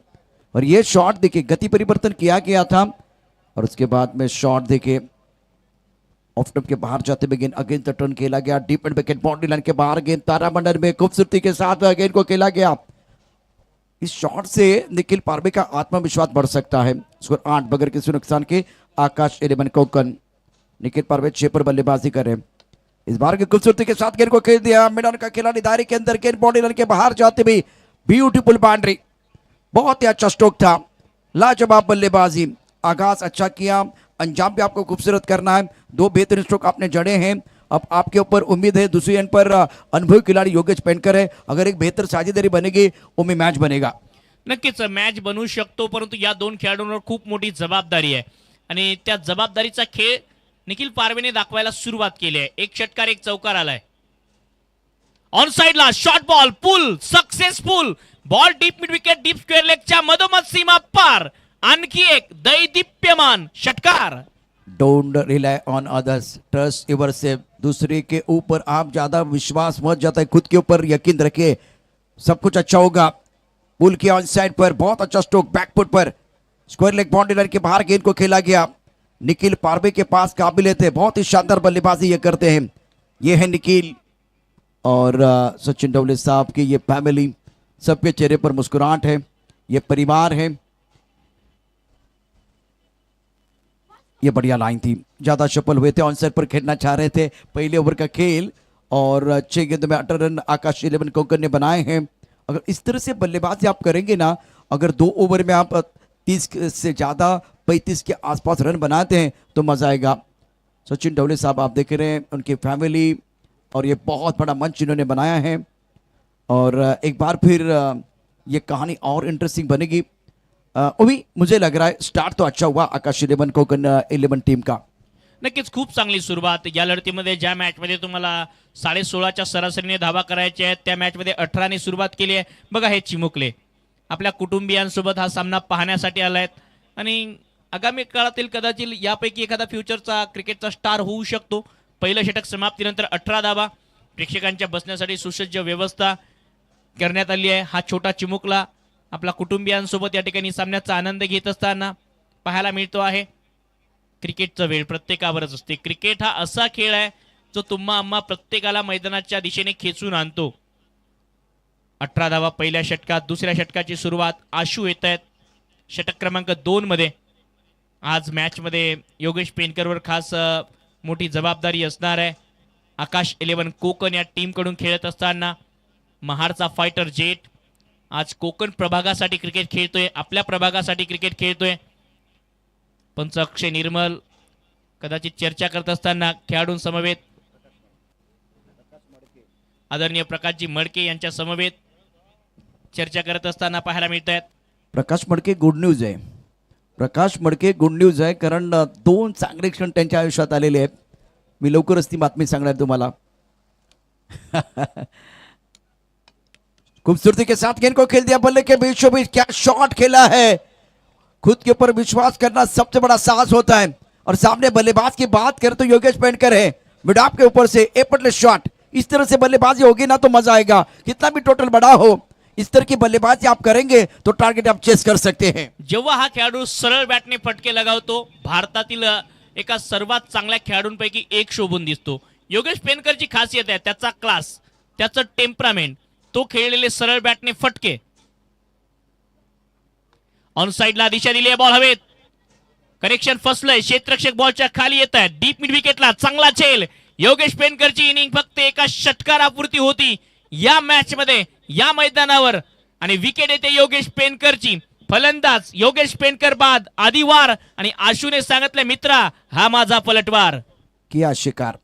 और ये शॉट देखिए, गति परिवर्तन किया गया था और उसके बाद में शॉट देखिए ऑफ स्टंप के बाहर जाते हुए गेंद अगेंस्ट द टर्न खेला गया। Deep end wicket boundary line के बाहर गेंद तारामंडल में खूबसूरती के साथ गेंद को खेला गया। इस शॉट से निखिल पारवे का आत्मविश्वास बढ़ सकता है। स्कोर 8 बगैर किसी नुकसान के। आकाश इलेवन कोकण, निखिल पारवे 6 पर बल्लेबाजी करे। इस बार की खूबसूरती के साथ गेंद को खेल दिया। मैदान का खिलाड़ी दायरे के अंदर, गेंद बाउंड्री लाइन के बाहर जाते हुए ब्यूटीफुल बाउंड्री। बहुत ही अच्छा स्ट्रोक था, लाजवाब बल्लेबाजी। आगाज अच्छा किया, अंजाम भी आपको खूबसूरत करना है। 2 बेहतरीन स्ट्रोक आपने जड़े हैं। अब आपके ऊपर उम्मीद है दूसरी एंड पर अनुभवी खिलाड़ी योगेश पेनकर है। अगर एक बेहतर साझेदारी बनेगी उम्मीद मैच बनेगा। नक्कीच मॅच बनवू शकतो, परंतु या 2 खेळाडूंवर खूप मोठी जबाबदारी आहे आणि त्या जबाबदारीचा खेळ निखिल पारवेने दाखवायला सुरुवात केली आहे। एक षटकार एक चौकार आलाय। ऑन साइडला short ball, pull successful ball, deep mid wicket, deep square लेगच्या मधोमध सीमा पार। आणखी एक दैदीप्यमान षटकार। Don't rely on others, trust yourself. दूसरे के ऊपर आप ज्यादा विश्वास मत जाता है, खुद के ऊपर यकीन रखिए, सब कुछ अच्छा होगा। पुल किया ऑन साइड पर, बहुत अच्छा स्ट्रोक बैकफुट पर, स्क्वायर लेग बाउंड्री लाइन के बाहर गेंद को खेला गया। निखिल पारवे के पास काबिलियत है, बहुत ही शानदार बल्लेबाजी ये करते हैं। ये है निखिल और सचिन डवले साहब की ये फैमिली, सबके चेहरे पर मुस्कुराहट है, ये परिवार है। ये बढ़िया लाइन थी, ज्यादा सफल हुए थे, ऑन साइड पर खेलना चाह रहे थे। पहले ओवर का खेल और 6 गेंद में 18 रन आकाश इलेवन कोकण ने बनाए हैं। अगर इस तरह से बल्लेबाजी आप करेंगे ना, अगर 2 ओवर में आप 30 से ज्यादा 35 के आसपास रन बनाते हैं तो मजा आएगा। सचिन डवले साहब आप देख रहे हैं, उनकी फैमिली और ये बहुत बड़ा मंच इन्होंने बनाया है। और एक बार फिर ये कहानी और इंटरेस्टिंग बनेगी। अभी मुझे लग रहा है स्टार्ट तो अच्छा हुआ आकाश इलेवन कोकण 11 टीम का। नक्कीच खूप चांगली सुरुवात या लढतीमध्ये। ज्या मॅच मध्ये तुम्हाला 16.5च्या सरासरीने धावा करायच्या आहेत, त्या मॅच मध्ये 18 ने सुरुवात केली आहे। बघा हे चिमुकले आपल्या कुटुंबियांसोबत हा सामना पाहण्यासाठी आलायत आणि आगामी काळातील कदाचित यापैकी एखादा फ्युचरचा क्रिकेटचा स्टार होऊ शकतो। पहिलं षटक समाप्तीनंतर 18 धावा, प्रेक्षकांच्या बसण्यासाठी सुसज्ज व्यवस्था करण्यात आली आहे। हा छोटा चिमुकला आपल्या कुटुंबियांसोबत या ठिकाणी सामन्याचा आनंद घेत असताना पाहायला मिळतो आहे। क्रिकेटचा वेळ प्रत्येकावरच असते। क्रिकेट हा असा खेळ आहे जो तुम्हा आम्हा प्रत्येकाला मैदानाच्या दिशेने खेचून आणतो. 18 धावा पहिल्या षटकात. दुसऱ्या षटकाची सुरुवात आशू येत आहेत षटक क्रमांक 2 मध्ये. आज मॅच मध्ये योगेश पेनकरवर खास मोठी जबाबदारी असणार आहे. आकाश 11 कोकण या टीम कडून खेळत असताना महाडचा फायटर जेट आज कोकण प्रभागासाठी क्रिकेट खेळतोय, आपल्या प्रभागासाठी क्रिकेट खेळतोय. पंच अक्षय निर्मल कदाचित चर्चा करत असताना खेळाडूंसमवेत आदरणीय प्रकाशजी मडके यांच्या समवेत चर्चा करत असताना पाहायला मिळत आहेत. प्रकाश मडके गुड न्यूज आहे. प्रकाश मडके गुड न्यूज आहे, कारण 2 चांगले क्षण त्यांच्या आयुष्यात आलेले आहेत. मी लवकरच ती बातमी सांगणार तुम्हाला. खूबसूरती के साथ गेंद को खेल दिया बल्ले के बीचों बीच. क्या शॉट खेला है. खुद के ऊपर विश्वास करना सबसे बड़ा साहस होता है. और सामने बल्लेबाज की बात करें तो योगेश पेंडकर है. मिड ऑफ के ऊपर से एफर्टलेस शॉट. इस तरह से बल्लेबाजी होगी ना तो मजा आएगा. कितना भी टोटल बड़ा हो, इस तरह की बल्लेबाजी आप करेंगे तो टारगेट आप चेस कर सकते हैं. जेव्हा हा खेळाडू सरळ बॅटने फटके लगावतो, भारतातील एका सर्वात चांगल्या खेळाडूंपैकी एक शोभून दिसतो. योगेश पेनकरची खासियत आहे त्याचा क्लास, त्याचं टेम्परामेंट, तो खेळलेले सरळ बॅटने फटके. ऑन साइडला दिशा दिली आहे, बॉल हवेत. कनेक्शन फसलंय. क्षेत्ररक्षक बॉलच्या खाली येत आहे. डीप मिड विकेटला चांगला झेल. योगेश पेनकरची इनिंग फक्त एका षटकारापुरती होती या मॅच मध्ये, या मैदानावर. आणि विकेट येते योगेश पेनकरची. फलंदाज योगेश पेनकर बाद आदिवार आणि आशूने सांगितले मित्रा हा माझा पलटवार. किया शिकार.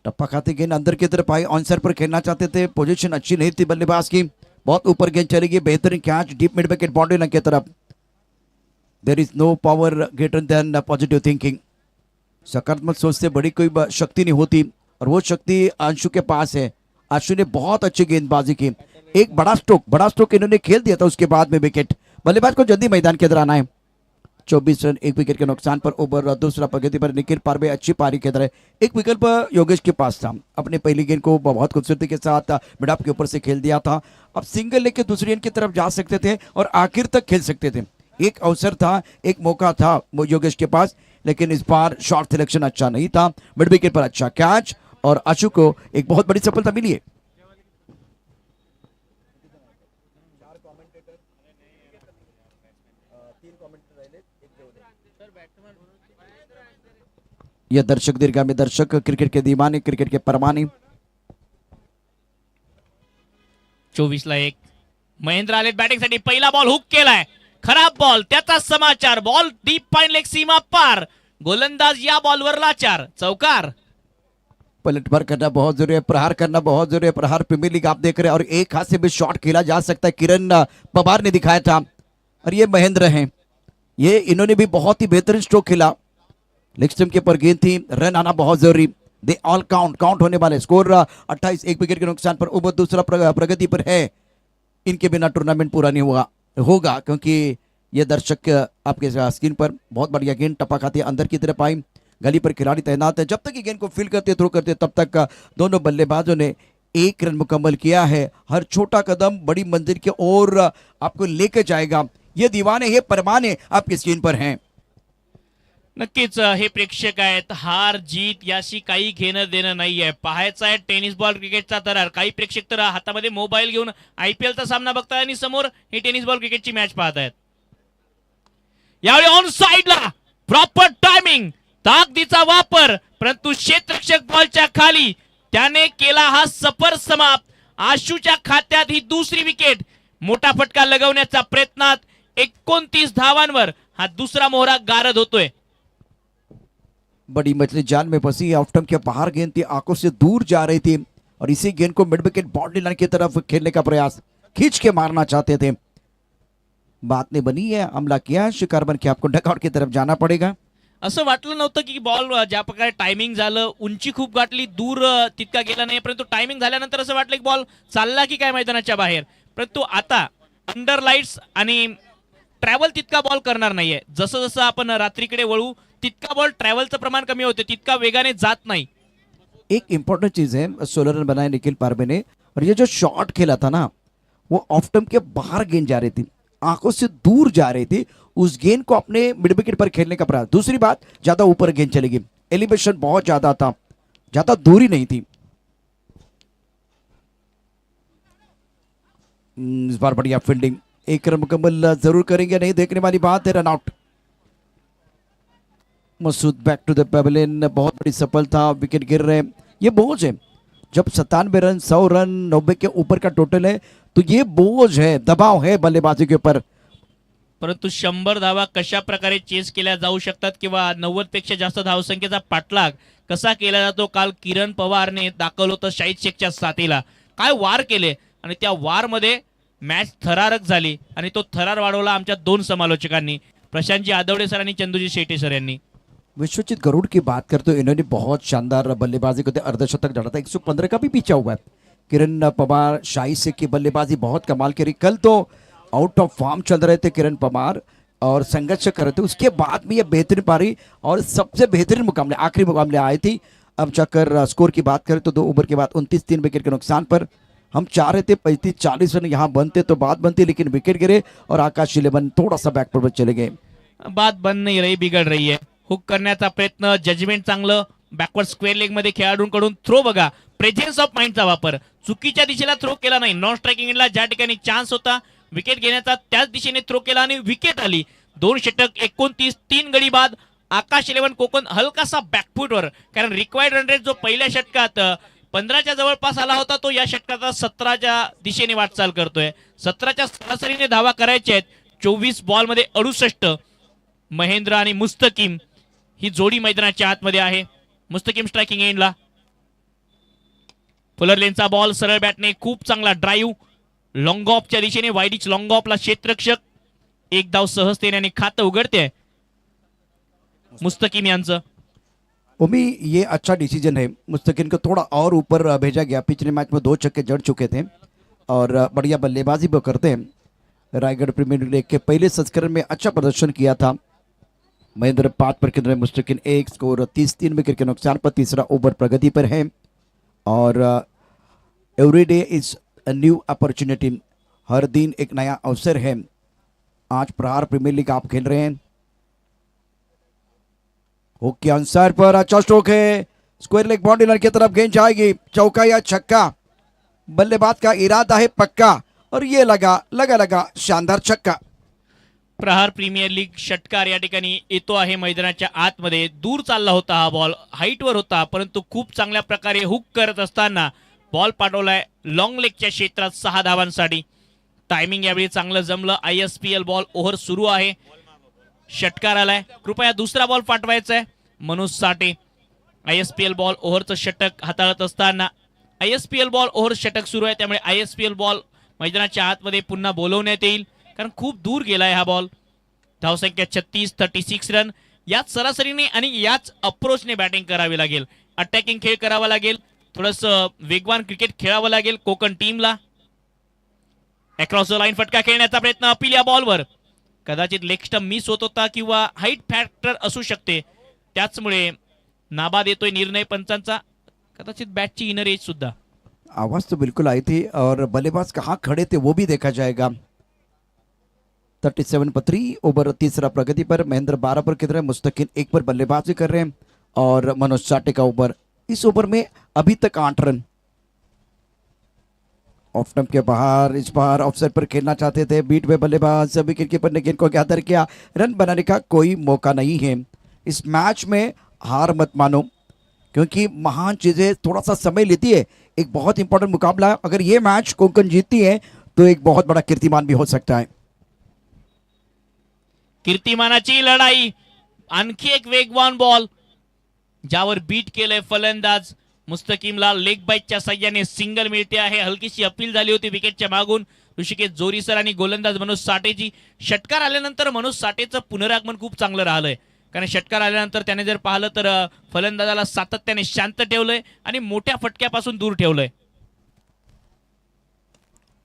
टप्पा खाते गेंद अंदर की तरफ आई. ऑनसाइड पर खेलना चाहते थे, पोजीशन अच्छी नहीं थी बल्लेबाज की. बहुत ऊपर गेंद चलेगी. बेहतरीन catch deep mid wicket boundary line की तरफ. There is no power greater than positive thinking. सकारात्मक सोच से बड़ी कोई शक्ति नहीं होती, और वो शक्ति अंशु के पास है. आशु ने बहुत अच्छी गेंदबाजी की. एक बड़ा स्ट्रोक इन्होंने खेल दिया था. उसके बाद में विकेट. बल्लेबाज को जल्दी मैदान के अंदर आना है. 24 रन 1 विकेट के नुकसान पर. ओवर दूसरा प्रगति पर निखिल पारवे अच्छी पारी के तरह. एक विकल्प योगेश के पास था. अपने पहली गेंद को बहुत खूबसूरती के साथ मिड ऑफ के ऊपर से खेल दिया था. अब सिंगल लेके दूसरी गेंद की तरफ जा सकते थे और आखिर तक खेल सकते थे. एक अवसर था, एक मौका था वो योगेश के पास, लेकिन इस बार शॉट सिलेक्शन अच्छा नहीं था. मिड विकेट पर अच्छा कैच और आशु को एक बहुत बड़ी सफलता मिली है. यह दर्शक दीर्घामी दर्शक, क्रिकेट के दीवाने, क्रिकेट के परवाने. 24 ला 1. महेंद्र आले बॅटिंग साठी. पहिला बॉल हुक केलाय. खराब बॉल. त्याचा समाचार. बॉल डीप पाइन लेग सीमा पार. गोलंदाज या बॉलवर लाचार. चौकार. पलटवार करना बहुत जरूरी है, प्रहार करना बहुत जरूरी है. प्रहार प्रीमियर लीग आप देख रहे हैं, और एक हाथ से भी शॉट खेला जा सकता है. किरण पवार ने दिखाया था, और ये महेंद्र हैं. ये इन्होंने भी बहुत ही बेहतरीन स्ट्रोक खेला. लेग स्टंप के ऊपर गेंद थी. रन आना बहुत जरूरी. दे ऑल काउंट होने वाले. स्कोर 28. 1 विकेट के नुकसान पर. ओवर दूसरा प्रगति पर है. इनके बिना टूर्नामेंट पूरा नहीं होगा, क्योंकि ये दर्शक आपके स्क्रीन पर बहुत बढ़िया गेंद टप्पा खाती अंदर की तरफ आई. गली पर खिलाड़ी तैनात है. जब तक ये गेंद को फील करते, थ्रो करते, तब तक दोनों बल्लेबाजों ने 1 रन मुकम्मल किया है. हर छोटा कदम बड़ी मंजिल की ओर आपको लेकर जाएगा. ये दीवाने, ये परवाने आपकी स्क्रीन पर हैं. नक्कीच हे प्रेक्षक आहेत. हार जीत याशी काही घेणं देणं नाहीये. पाहायचं आहे टेनिस बॉल क्रिकेटचा थरार. काही प्रेक्षक तर हातामध्ये मोबाईल घेऊन IPLचा सामना बघताय आणि समोर ही टेनिस बॉल क्रिकेटची मॅच पाहत आहेत. यावेळी ऑन साइडला प्रॉपर टायमिंग, ताकदीचा वापर, परंतु क्षेत्ररक्षक बॉलच्या खाली. त्याने केला हा सफर समाप्त. आशूच्या खात्यात ही दुसरी विकेट. मोठा फटका लगवण्याचा प्रयत्नात 29 धावांवर हा दुसरा मोहरा गारद होतोय. बड़ी मछली जाल में फंसी. ऑफ स्टंप के बाहर गेंद थी, आंखों से दूर जा रही थी, और इसी गेंद को मिड विकेट बाउंड्री लाइन की तरफ खेलने का प्रयास, खींच के मारना चाहते थे. बात नहीं बनी है. हमला किया शिकार बन के आपको डकआउट की तरफ जाना पड़ेगा. असं वाटलं नव्हतं की बॉल ज्या प्रकारे टायमिंग झालं, उंची खूप गाठली, दूर तितका गेला नाही, परंतु टायमिंग झाल्यानंतर असं वाटलं की बॉल चालला की काय मैदानाच्या बाहेर. परंतु आता अंडर लाईट्स आणि ट्रॅव्हल तितका बॉल करणार नाहीये. जसं जसं आपण रात्रीकडे वळू तितका बॉल ट्रॅव्हलचं प्रमाण कमी होते, तितका वेगाने जात नाही. एक इंपॉर्टेंट चीज है, 16 रन बनाए निखिल पारवे ने, और ये जो शॉट खेला था ना, वो ऑफ स्टंप के बाहर गेंद जा रही थी, आंखों से दूर जा रही थी. उस गेंद को अपने मिड विकेट पर खेलने का प्रयास. दूसरी बात, ज्यादा ऊपर गेंद चलेगी, एलिवेशन बहुत ज्यादा था. ज्यादा दूरी नहीं थी। इस बार बढ़िया फील्डिंग, एक रन मुकम्मल जरूर करेंगे, नहीं देखने वाली बात है, run out. Masood back to the pavilion, बहुत बड़ी सफलता, विकेट गिर रहे हैं, ये बोझ है। जब 97 रन, 100 रन, 90 के ऊपर का टोटल है तो ये बोझ है, दबाव है बल्लेबाजी के ऊपर। परंतु 100 धावा कशा प्रकारे चेस केल्या जाऊ शकतात किंवा 90 पेक्षा जास्त धावसंख्येचा पाठलाग कसा केला जातो, काल किरण पवारने दाखवलं होतं शाहिद शेखच्या साथीला, काय वार केले आणि त्या वार मध्ये मॅच थरारक झाली आणि तो थरार वाढवला आमच्या दोन समालोचकांनी, प्रशांतजी आदवडे सर आणि चंदूजी शेटे सर यांनी। विश्वजीत गरुड़ की बात करते हो, इन्होंने बहुत शानदार बल्लेबाजी करते, अर्धशतक जड़ा था, 115 का भी पीछा हुआ है। किरण पवार, शाहिद शेख की बल्लेबाजी बहुत कमाल करी, कल तो आउट ऑफ फॉर्म चल रहे थे किरण पवार और संघर्ष कर रहे थे, उसके बाद भी ये बेहतरीन पारी और सबसे बेहतरीन मुकाबले, आखिरी मुकाबले आई थी। अब जाकर स्कोर की बात करें तो 2 ओवर के बाद 29 3 विकेट के नुकसान पर हम चाह रहे थे 35-40 रन यहाँ बनते तो बात बनती, लेकिन विकेट गिरे और आकाश शिलेमन थोड़ा सा बैकफुट पर चले गए। बात बन नहीं रही, बिघड रही है। हुक करण्याचा प्रयत्न, जजमेंट चांगलं, बॅकवर्ड स्क्वेअर लेग मध्ये खेळाडूंकडून थ्रो बघा, प्रेझेन्स ऑफ माइंडचा वापर, चुकीच्या दिशेला थ्रो केला नाही, नॉन स्ट्रायकिंग एंडला ज्या ठिकाणी चान्स होता विकेट घेण्याचा त्याच दिशेने थ्रो केला आणि विकेट आली। 2 षटक 29 3 गडी बाद आकाश 11 कोकण हलकासा बॅकफुटवर, कारण रिक्वायर्ड रन रेट जो पहिल्या षटकात 15च्या जवळपास आला होता तो या षटकात 17च्या दिशेने वाटचाल करतोय। 17च्या सरासरीने धावा करायच्या आहेत, 24 बॉल मध्ये 68। महेंद्र आणि मुस्तकीम ही जोडी मैदानाच्या आतमध्ये आहे, मुस्तकीम स्ट्रायकिंग एंडला, फुलर लेनचा बॉल सरळ बॅटने, खूप चांगला ड्राईव्ह लॉंग ऑफच्या दिशेने, वाईडिच लॉंग ऑफला क्षेत्ररक्षक, एक धाव सहजतेने आणि खातं उघडते मुस्तकीम यांचं। उमी ये अच्छा डिसीजन है, मुस्तकिन को थोड़ा और ऊपर भेजा गया, पिछले मैच में 2 छक्के जड़ चुके थे और बढ़िया बल्लेबाजी भी करते हैं। रायगढ़ प्रीमियर लीग के पहले संस्करण में अच्छा प्रदर्शन किया था। महेंद्र 5 पर केंद्र, मुस्तकिन 1, स्कोर 30 3 विकेट के नुकसान पर, तीसरा ओवर प्रगति पर है और every day is a new opportunity, हर दिन एक नया अवसर है। आज प्रहार प्रीमियर लीग आप खेल रहे हैं, हुक के आंसर पर अच्छा स्ट्रोक है, स्क्वायर लेग बाउंड्री लाइन की तरफ गेंद जाएगी, चौका या छक्का, बल्लेबाज का इरादा है पक्का और ये लगा शानदार छक्का। प्रहार प्रीमियर लीग षटकार या ठिकाणी येतो आहे मैदानाच्या आतमध्ये, दूर चालला होता हा बॉल, हाईटवर होता, परंतु खूप चांगल्या प्रकारे हुक करत असताना बॉल पाठवलाय लॉंग लेगच्या क्षेत्रात 6 धावांसाठी। टायमिंग यावेळी चांगलं जमलं, ISPL बॉल ओव्हर सुरू आहे, षटकार आलाय, कृपया दुसरा बॉल पाठवायचा आहे। मनोज साठे ISPL बॉल ओव्हरचं षटक हाताळत असताना, ISPL बॉल ओव्हर षटक सुरू आहे, त्यामुळे ISPL बॉल मैदानाच्या आतमध्ये पुन्हा बोलवण्यात येईल, कारण खूप दूर गेलाय हा बॉल। धावसंख्या 36 36 रन, याच सरासरीने आणि याच अप्रोचने बॅटिंग करावी लागेल, अटॅकिंग खेळ करावा लागेल, थोडंसं वेगवान क्रिकेट खेळावं लागेल कोकण टीमला। अक्रॉस द लाईन फटका खेळण्याचा प्रयत्न, अपील या बॉलवर, कदाचित लेग स्टंप मिस होत होता किंवा हाईट फॅक्टर असू शकते, त्याचमुळे नाबाद येतोय निर्णय पंचांचा, कदाचित बॅटची इनर एज सुद्धा। आवाज तो बिल्कुल आई थी और बल्लेबाज कहाँ खड़े थे वो भी देखा जाएगा। 37 पर 3 ओवर, तीसरा प्रगति पर, महेंद्र 12 पर खेल रहे हैं, मुस्तकिन 1 पर बल्लेबाजी कर रहे हैं और मनोज साठे का ओवर, इस ओवर में अभी तक 8 रन। ऑफ स्टंप के बाहर, इस बार ऑफसाइड पर खेलना चाहते थे, बीट में बल्लेबाज विकेट कीपर ने गेंद को गैदर किया, रन बनाने का कोई मौका नहीं है। इस मैच में हार मत मानो, क्योंकि महान चीजें थोड़ा सा समय लेती है, एक बहुत इंपॉर्टेंट मुकाबला है, अगर ये मैच कोंकण जीतती है तो एक बहुत बड़ा कीर्तिमान भी हो सकता है। कीर्तिमानाची लढाई, आणखी एक वेगवान बॉल ज्यावर बीट केलंय फलंदाज मुस्तकीमला, लेग बाईटच्या साह्याने सिंगल मिळते आहे, हलकीशी अपील झाली होती विकेटच्या मागून, ऋषिकेश जोरीसर आणि गोलंदाज मनोज साठेची। षटकार आल्यानंतर मनोज साठेचं पुनरागमन खूप चांगलं राहिलंय, कारण षटकार आल्यानंतर त्याने जर पाहिलं तर फलंदाजाला सातत्याने शांत ठेवलंय आणि मोठ्या फटक्यापासून दूर ठेवलंय।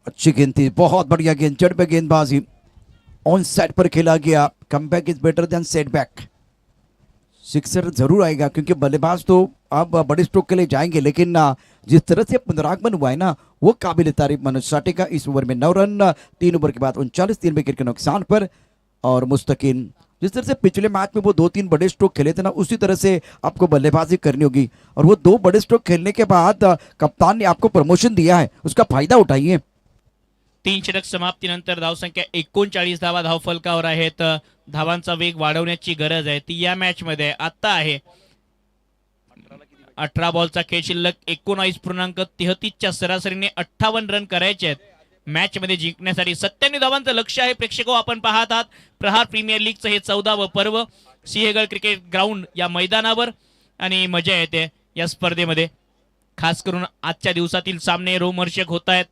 अच्छी गेंद थी, बहुत बढ़िया गेंद, जड़ पे गेंदबाजी, ऑन साइड पर खेला गया, comeback is better than setback. Sixer जरूर आएगा क्योंकि बल्लेबाज तो अब बड़े स्ट्रोक के लिए जाएंगे, लेकिन जिस तरह से पुनरागमन हुआ है ना वो काबिल तारीफ। मनोज साठे का इस ओवर में 9 रन, 3 ओवर के बाद 39 3 विकेट के नुकसान पर, और मुस्तकिन जिस तरह से पिछले मैच में वो 2-3 बड़े स्ट्रोक खेले थे ना, उसी तरह से आपको बल्लेबाजी करनी होगी। और वो 2 बड़े स्ट्रोक खेलने के बाद कप्तान ने आपको प्रमोशन दिया है, उसका फायदा उठाइए। 3 षटक समाप्तीनंतर धावसंख्या 39 धावा धावफलकावर आहेत. धावांचा वेग वाढवण्याची गरज आहे ती या मॅच मध्ये आता आहे. 18 बॉलचा खेळ शिल्लक 19.33च्या सरासरीने 58 रन करायचे आहेत मॅच मध्ये जिंकण्यासाठी. 97 धावांचं लक्ष आहे. प्रेक्षक आपण पाहत आहात प्रहार प्रीमियर लीगचं हे 14वं पर्व सिंहगड क्रिकेट ग्राउंड या मैदानावर आणि मजा येते या स्पर्धेमध्ये. खास करून आजच्या दिवसातील सामने रोमहर्षक होत आहेत.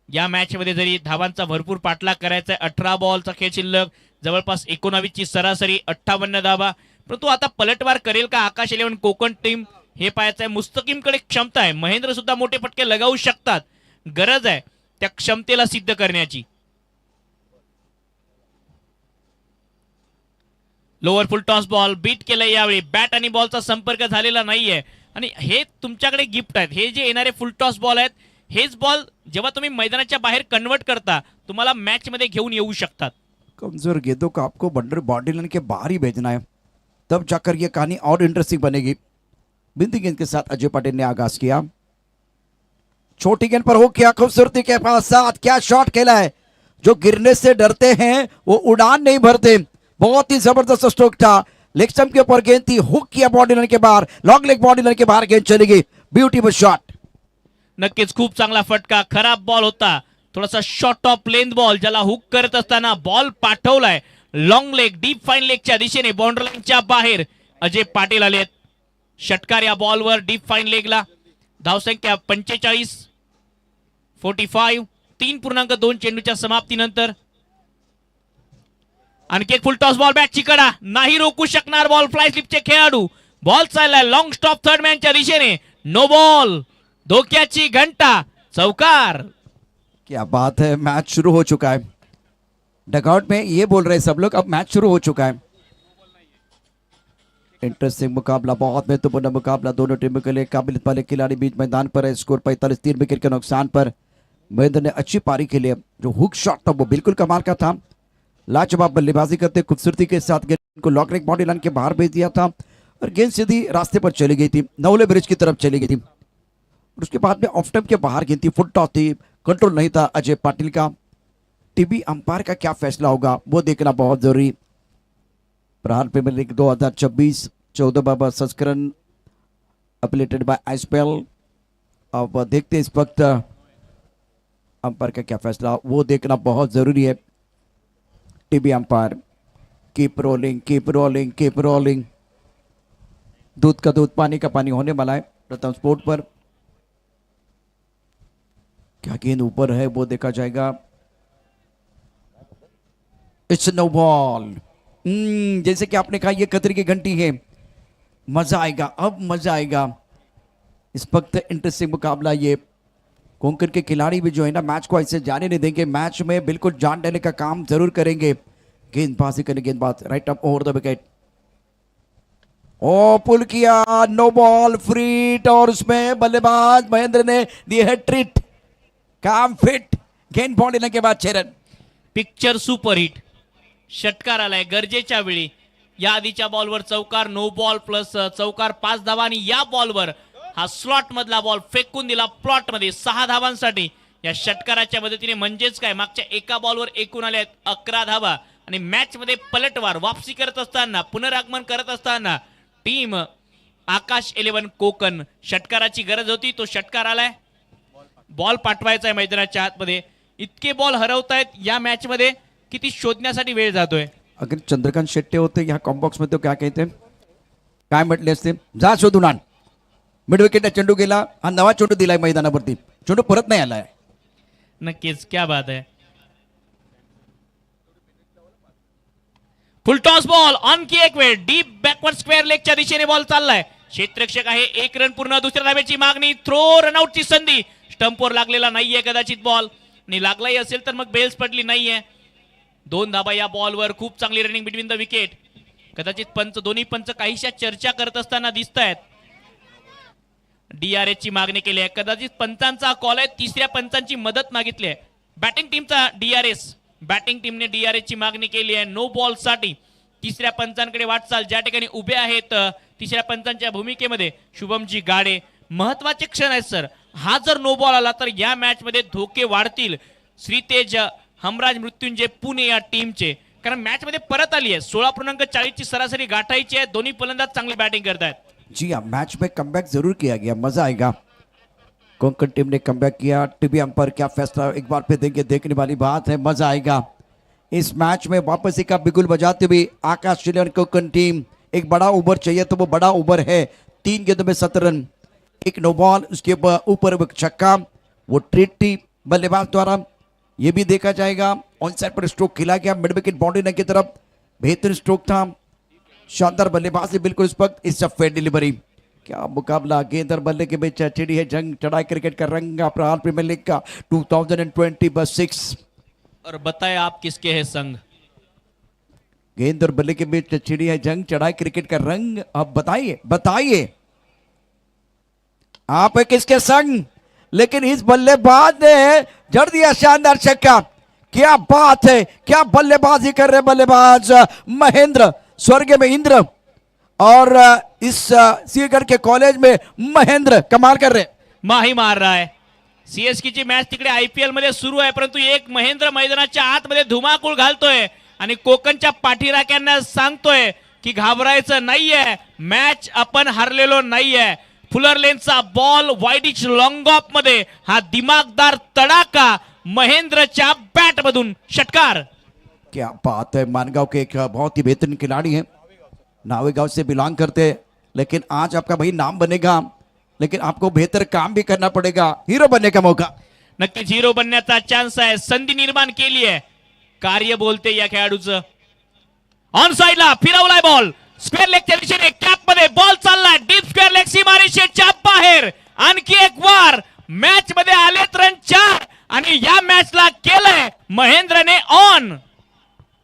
या मॅच मध्ये जरी धावांचा भरपूर पाठलाग करायचा आहे, 18 बॉलचा खेळ शिल्लक जवळपास 19 ची सरासरी 58 धावा. परंतु आता पलटवार करेल का आकाश 11 कोकण टीम हे पाहायचं आहे. मुस्तकीमकडे क्षमता आहे, महेंद्र सुद्धा मोठे फटके लगावू शकतात. गरज आहे त्या क्षमतेला सिद्ध करण्याची. Lower full toss ball beat केलंय यावेळी. बॅट आणि बॉलचा संपर्क झालेला नाहीये आणि हे तुमच्याकडे गिफ्ट आहेत. हे जे येणारे फुल टॉस बॉल आहेत, हेच बॉल जेव्हा तुम्ही मैदानाच्या बाहेर कन्वर्ट करता तुम्हाला मॅच मध्ये घेऊन येऊ शकतात. कमजोर गेंदों को आपको बॉडी लाइन के बाहर ही भेजना है, तब जाकर ये कहानी और इंटरेस्टिंग बनेगी। बिंदी गेंद के साथ अजय पटेल ने आगाज किया। छोटी गेंद पर हो किया खूबसूरती के साथ, क्या शॉट खेला है। जो गिरने से डरते हैं वो उड़ान नहीं भरते। बहुत ही जबरदस्त स्ट्रोक था। लेग स्टंप के ऊपर गेंद थी, हुक किया बॉडी लाइन के बाहर, लॉन्ग लेग बॉडी लाइन के बाहर गेंद चली गई। Beautiful shot. नक्कीच खूप चांगला फटका. खराब बॉल होता, थोडासा शॉर्ट ऑफ लेंथ बॉल ज्याला हुक करत असताना बॉल पाठवलाय लॉंग लेग डीप फाईन लेगच्या दिशेने. बाउंड्री लाईनच्या बाहेर अजय पाटील आले आहेत. षटकार या बॉलवर डीप फाईन लेगला. धावसंख्या 45 3.2 चेंडूच्या समाप्तीनंतर आणखी एक फुल टॉस बॉल बॅटची कडा. नाही रोखू शकणार बॉल फ्लाय स्लिपचे खेळाडू. बॉल चाललाय लॉंग स्टॉप थर्ड मॅनच्या दिशेने. No ball. धोक्याची घंटा. चौकार. क्या बात है, मैच शुरू हो चुका है। डगआउट में ये बोल रहे सब लोग अब मैच शुरू हो चुका है। इंटरेस्टिंग मुकाबला, बहुत महत्वपूर्ण मुकाबला दोनों टीमों के लिए। काबिलियत वाले खिलाड़ी बीच मैदान पर है। स्कोर 45 3 विकेट के नुकसान पर। महेंद्र ने अच्छी पारी के लिए जो हुक शॉट था वो बिल्कुल कमाल का था। लाजवाब बल्लेबाजी करते खूबसूरती के साथ गेंद को लॉन्ग लेग बॉडी लाइन के बाहर भेज दिया था और गेंद सीधी रास्ते पर चली गई थी, नवले ब्रिज की तरफ चली गई थी। और उसके बाद में ऑफ स्टंप के बाहर गेंद थी, फुट टॉस थी, कंट्रोल नहीं था अजय पाटिल का। टीवी अंपायर का क्या फैसला होगा वो देखना बहुत जरूरी। प्रहार प्रीमियर लीग 2024 14वां संस्करण अपलेटेड बाय आईएसपीएल। अब देखते हैं इस वक्त अंपायर का क्या फैसला, वो देखना बहुत जरूरी है। TV umpire keep rolling keep rolling keep rolling. दूध का दूध पानी का पानी होने वाला है प्रथम स्पोर्ट पर। क्या गेंद ऊपर है वो देखा जाएगा। It's no ball. जैसे कि आपने कहा ये खतरे की घंटी है। मजा आएगा, अब मजा आएगा। इस वक्त इंटरेस्टिंग मुकाबला ये। कोंकण के खिलाड़ी भी जो है ना मैच को ऐसे जाने नहीं देंगे, मैच में बिल्कुल जान देने का काम जरूर करेंगे। गेंदबाजी करने गेंदबाज right up over the wicket. ओ पुल किया, नो बॉल फ्रीट और उसमें बल्लेबाज महेंद्र ने दी है ट्रीट। काम फिट, गेंद बॉडी लगने के बाद 6 रन। Picture superhit. षटकार आलाय गरजेच्या वेळी. या आधीच्या बॉलवर चौकार, नो बॉल प्लस चौकार 5 धावा आणि या बॉलवर हा स्लॉट मधला बॉल फेकून दिला प्लॉट मध्ये 6 धावांसाठी या षटकाराच्या मदतीने. म्हणजेच काय मागच्या एका बॉलवर एकूण आले आहेत 11 धावा आणि मॅच मध्ये पलटवार वापसी करत असताना, पुनरागमन करत असताना टीम आकाश 11 कोकण. षटकाराची गरज होती, तो षटकार आलाय. बॉल पाठवायचा आहे मैदानाच्या आतमध्ये. इतके बॉल हरवतायत या मॅच मध्ये किती शोधण्यासाठी वेळ जातोय. अगर चंद्रकांत शेट्टे होते यहाँ कॉम्बॉक्स में तो क्या कहते, काय म्हटले असते, जा शोधून आण. मिड विकेटला चेंडू गेला, हा नवा चेंडू दिलाय मैदानावरती, चेंडू परत नाही आलाय. नक्कीच क्या बात आहे. फुल टॉस बॉल आणखी एक वेळ डीप बॅकवर्ड स्क्वेअर लेगच्या दिशेने बॉल चाललाय. क्षेत्ररक्षक आहे, 1 रन पूर्ण. दुसऱ्या धाब्याची मागणी, थ्रो, रनआउटची संधी. स्टंपवर लागलेला नाहीये कदाचित बॉल, आणि लागलाही असेल तर मग बेल्स पडली नाहीये. 2 धाबा या बॉलवर. खूप चांगली रनिंग बिटवीन द विकेट. कदाचित पंच, दोन्ही पंच काहीशा चर्चा करत असताना दिसत आहेत. DRS ची मागणी केली आहे. कदाचित पंचांचा कॉल आहे, तिसऱ्या पंचांची मदत मागितली आहे. बॅटिंग टीमचा DRS, बॅटिंग टीमने DRS ची मागणी केली आहे नो बॉल साठी. तिसऱ्या पंचांकडे वाटचाल ज्या ठिकाणी उभे आहेत तिसऱ्या पंचांच्या भूमिकेमध्ये शुभमजी गाडे. महत्वाचे क्षण आहेत सर. हा जर नो बॉल आला तर या मॅच मध्ये धोके वाढतील श्रीतेज हमराज मृत्युंजय पुणे या टीमचे, कारण मॅच मध्ये परत आली आहे. 16.40 ची सरासरी गाठायची आहे. दोन्ही फलंदाज चांगली बॅटिंग करतायत. जी हाँ, मैच में कमबैक जरूर किया गया, मजा आएगा. कोंकण टीम ने कमबैक किया. टीवी अंपायर क्या फैसला एक बार फिर देंगे, देखने वाली बात है, मजा आएगा. इस मैच में वापसी का बिगुल बजाते हुए आकाश चिलियन कोंकण टीम. एक बड़ा ओवर चाहिए तो वो बड़ा ओवर है. 3 गेंदों में 7 रन, एक नो बॉल, उसके ऊपर एक छक्का. वो ट्रीट थी बल्लेबाज द्वारा, ये भी देखा जाएगा. ऑन साइड पर स्ट्रोक खिला गया मिड विकेट बाउंड्री की तरफ. बेहतरीन स्ट्रोक था, शानदार बल्लेबाजी बिल्कुल इस वक्त. इस फेयर डिलीवरी. क्या मुकाबला, गेंद और बल्ले के बीच चिड़ी है जंग. चढ़ाई क्रिकेट का रंग अपराल प्रीमियर लीग का 2020-6. और बताए आप किसके है संग? गेंद और बल्ले के बीच चिड़ी है जंग, चढ़ाई क्रिकेट का रंग. अब बताइए बताइए आप है किसके संग? लेकिन इस बल्लेबाज ने जड़ दिया शानदार छक्का. क्या बात है, क्या बल्लेबाजी कर रहे बल्लेबाज महेंद्र. स्वर्ग में इंद्र और इस सीगढ़ के कॉलेज में महेंद्र कमाल कर रहे. माही मार रहा है. सीएसके ची मॅच तिकडे आयपीएल मध्ये सुरू आहे, परंतु एक महेंद्र मैदानाच्या आतमध्ये धुमाकूळ घालतोय आणि कोकणच्या पाठीराख्यांना सांगतोय की घाबरायचं नाहीये, मॅच आपण हरलेलो नाहीये. फुलर लेनचा बॉल वाईडिच लॉंग ऑफ मध्ये हा दिमागदार तडाका महेंद्रच्या बॅट मधून षटकार. क्या बात है. मानगांव के एक बहुत ही बेहतरीन खिलाड़ी हैं, नावेगांव से बिलोंग करते हैं. लेकिन आज आपका भाई नाम बनेगा, लेकिन आपको बेहतर काम भी करना पड़ेगा. हीरो बनने का मौका. नक्कीच हिरो बनण्याचा चान्स आहे. संधी निर्माण केली आहे. कार्य बोलते या खेळाडूचं. ऑन साइडला फिरवलाय बॉल स्क्वेअर लेगच्या दिशेने. कॅप मध्ये बॉल चाललाय डीप स्क्वेअर लेग सीमारेषेच्या बाहेर. आणखी एक वार. मॅच मध्ये आलेत रन 4 आणि या मॅचला केलंय महेंद्रने ऑन.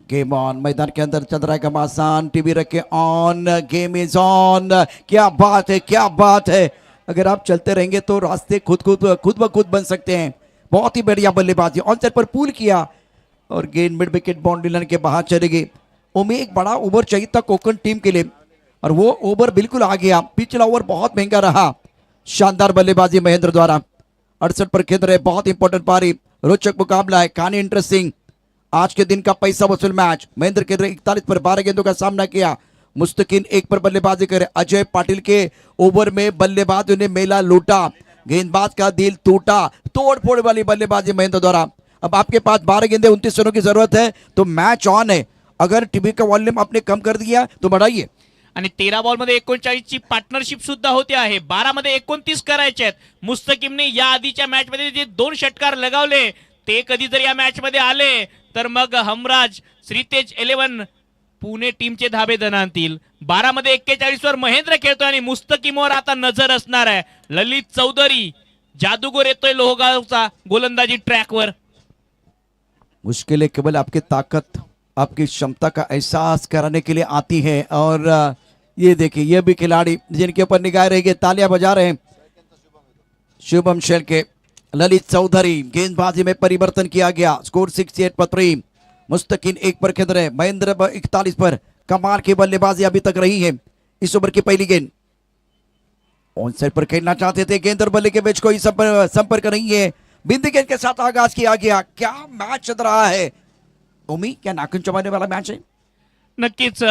Game on. मैदान के अंदर चल रहा है घमासान. टीवी रखे ऑन. Game is on. क्या बात है, क्या बात है. अगर आप चलते रहेंगे तो रास्ते खुद ब खुद बन सकते हैं. बहुत ही बढ़िया बल्लेबाजी. ऑन साइड पर पुल किया और गेंद मिड विकेट बाउंड्री लाइन के बाहर चले गई. उम्मीद एक बड़ा ओवर चाहिए था कोकण टीम के लिए और वो ओवर बिल्कुल आ गया. पिछला ओवर बहुत महंगा रहा. शानदार बल्लेबाजी महेंद्र द्वारा. 68 पर खेल रहे. बहुत इंपॉर्टेंट पारी. रोचक मुकाबला है, कहानी इंटरेस्टिंग. आज के दिन का पैसा वसूल मैच. महेंद्र के 41 पर 12 गेंदों का सामना किया. मुस्तकिन 1 पर बल्लेबाजी करे. अजय पाटिल के ओवर में बल्लेबाजों ने मेला लूटा. गेंदबाज का दिल टूटा. तोड़ फोड़ वाली बल्लेबाजी महेंद्र द्वारा. अब आपके पास 12 गेंदे 29 रनों की जरूरत है तो मैच ऑन है. अगर टीवी का वॉल्यूम आपने कम कर दिया तो बढ़ाइए. आणि 13 बॉल मध्ये 39 ची पार्टनरशिप सुद्धा होते आहे. 12 मध्ये 29 करायचे आहेत. मुस्तकिमने या आधीच्या मॅच मध्ये जे 2 षटकार लगावले ते कधी जर या मॅच मध्ये आले तर मग हमराज श्रीतेज 11 पुणे टीमचे धाबे दणानतील. 12 मध्ये 41 वर महेंद्र खेळतोय आणि मुस्तकिमवर आता नजर असणार आहे. ललित चौधरी जादूगर येतोय लोहगावचा गोलंदाजी ट्रॅकवर. मुश्किलें केवल आपकी ताकत, आपकी क्षमता का एहसास कराने के लिए आती है. और ये देखिए ये भी खिलाड़ी जिनके ऊपर निगाह रहेगी, तालियां बजा रहे हैं. शुभम शेल के ललित चौधरी. गेंदबाजी में परिवर्तन किया गया. स्कोर 68 पर 3. मुस्तकिन 1 पर खेल रहे. महेंद्र 41 पर. कमाल की बल्लेबाजी अभी तक रही है. इस ओवर की पहली गेंद. ऑन साइड पर खेलना चाहते थे. गेंद और बल्ले के बीच कोई संपर्क नहीं है. बिंदी गेंद के साथ आगाज किया गया. क्या मैच चल रहा है. उम्मीद क्या नाखून चबाने वाला मैच है. नक्कीच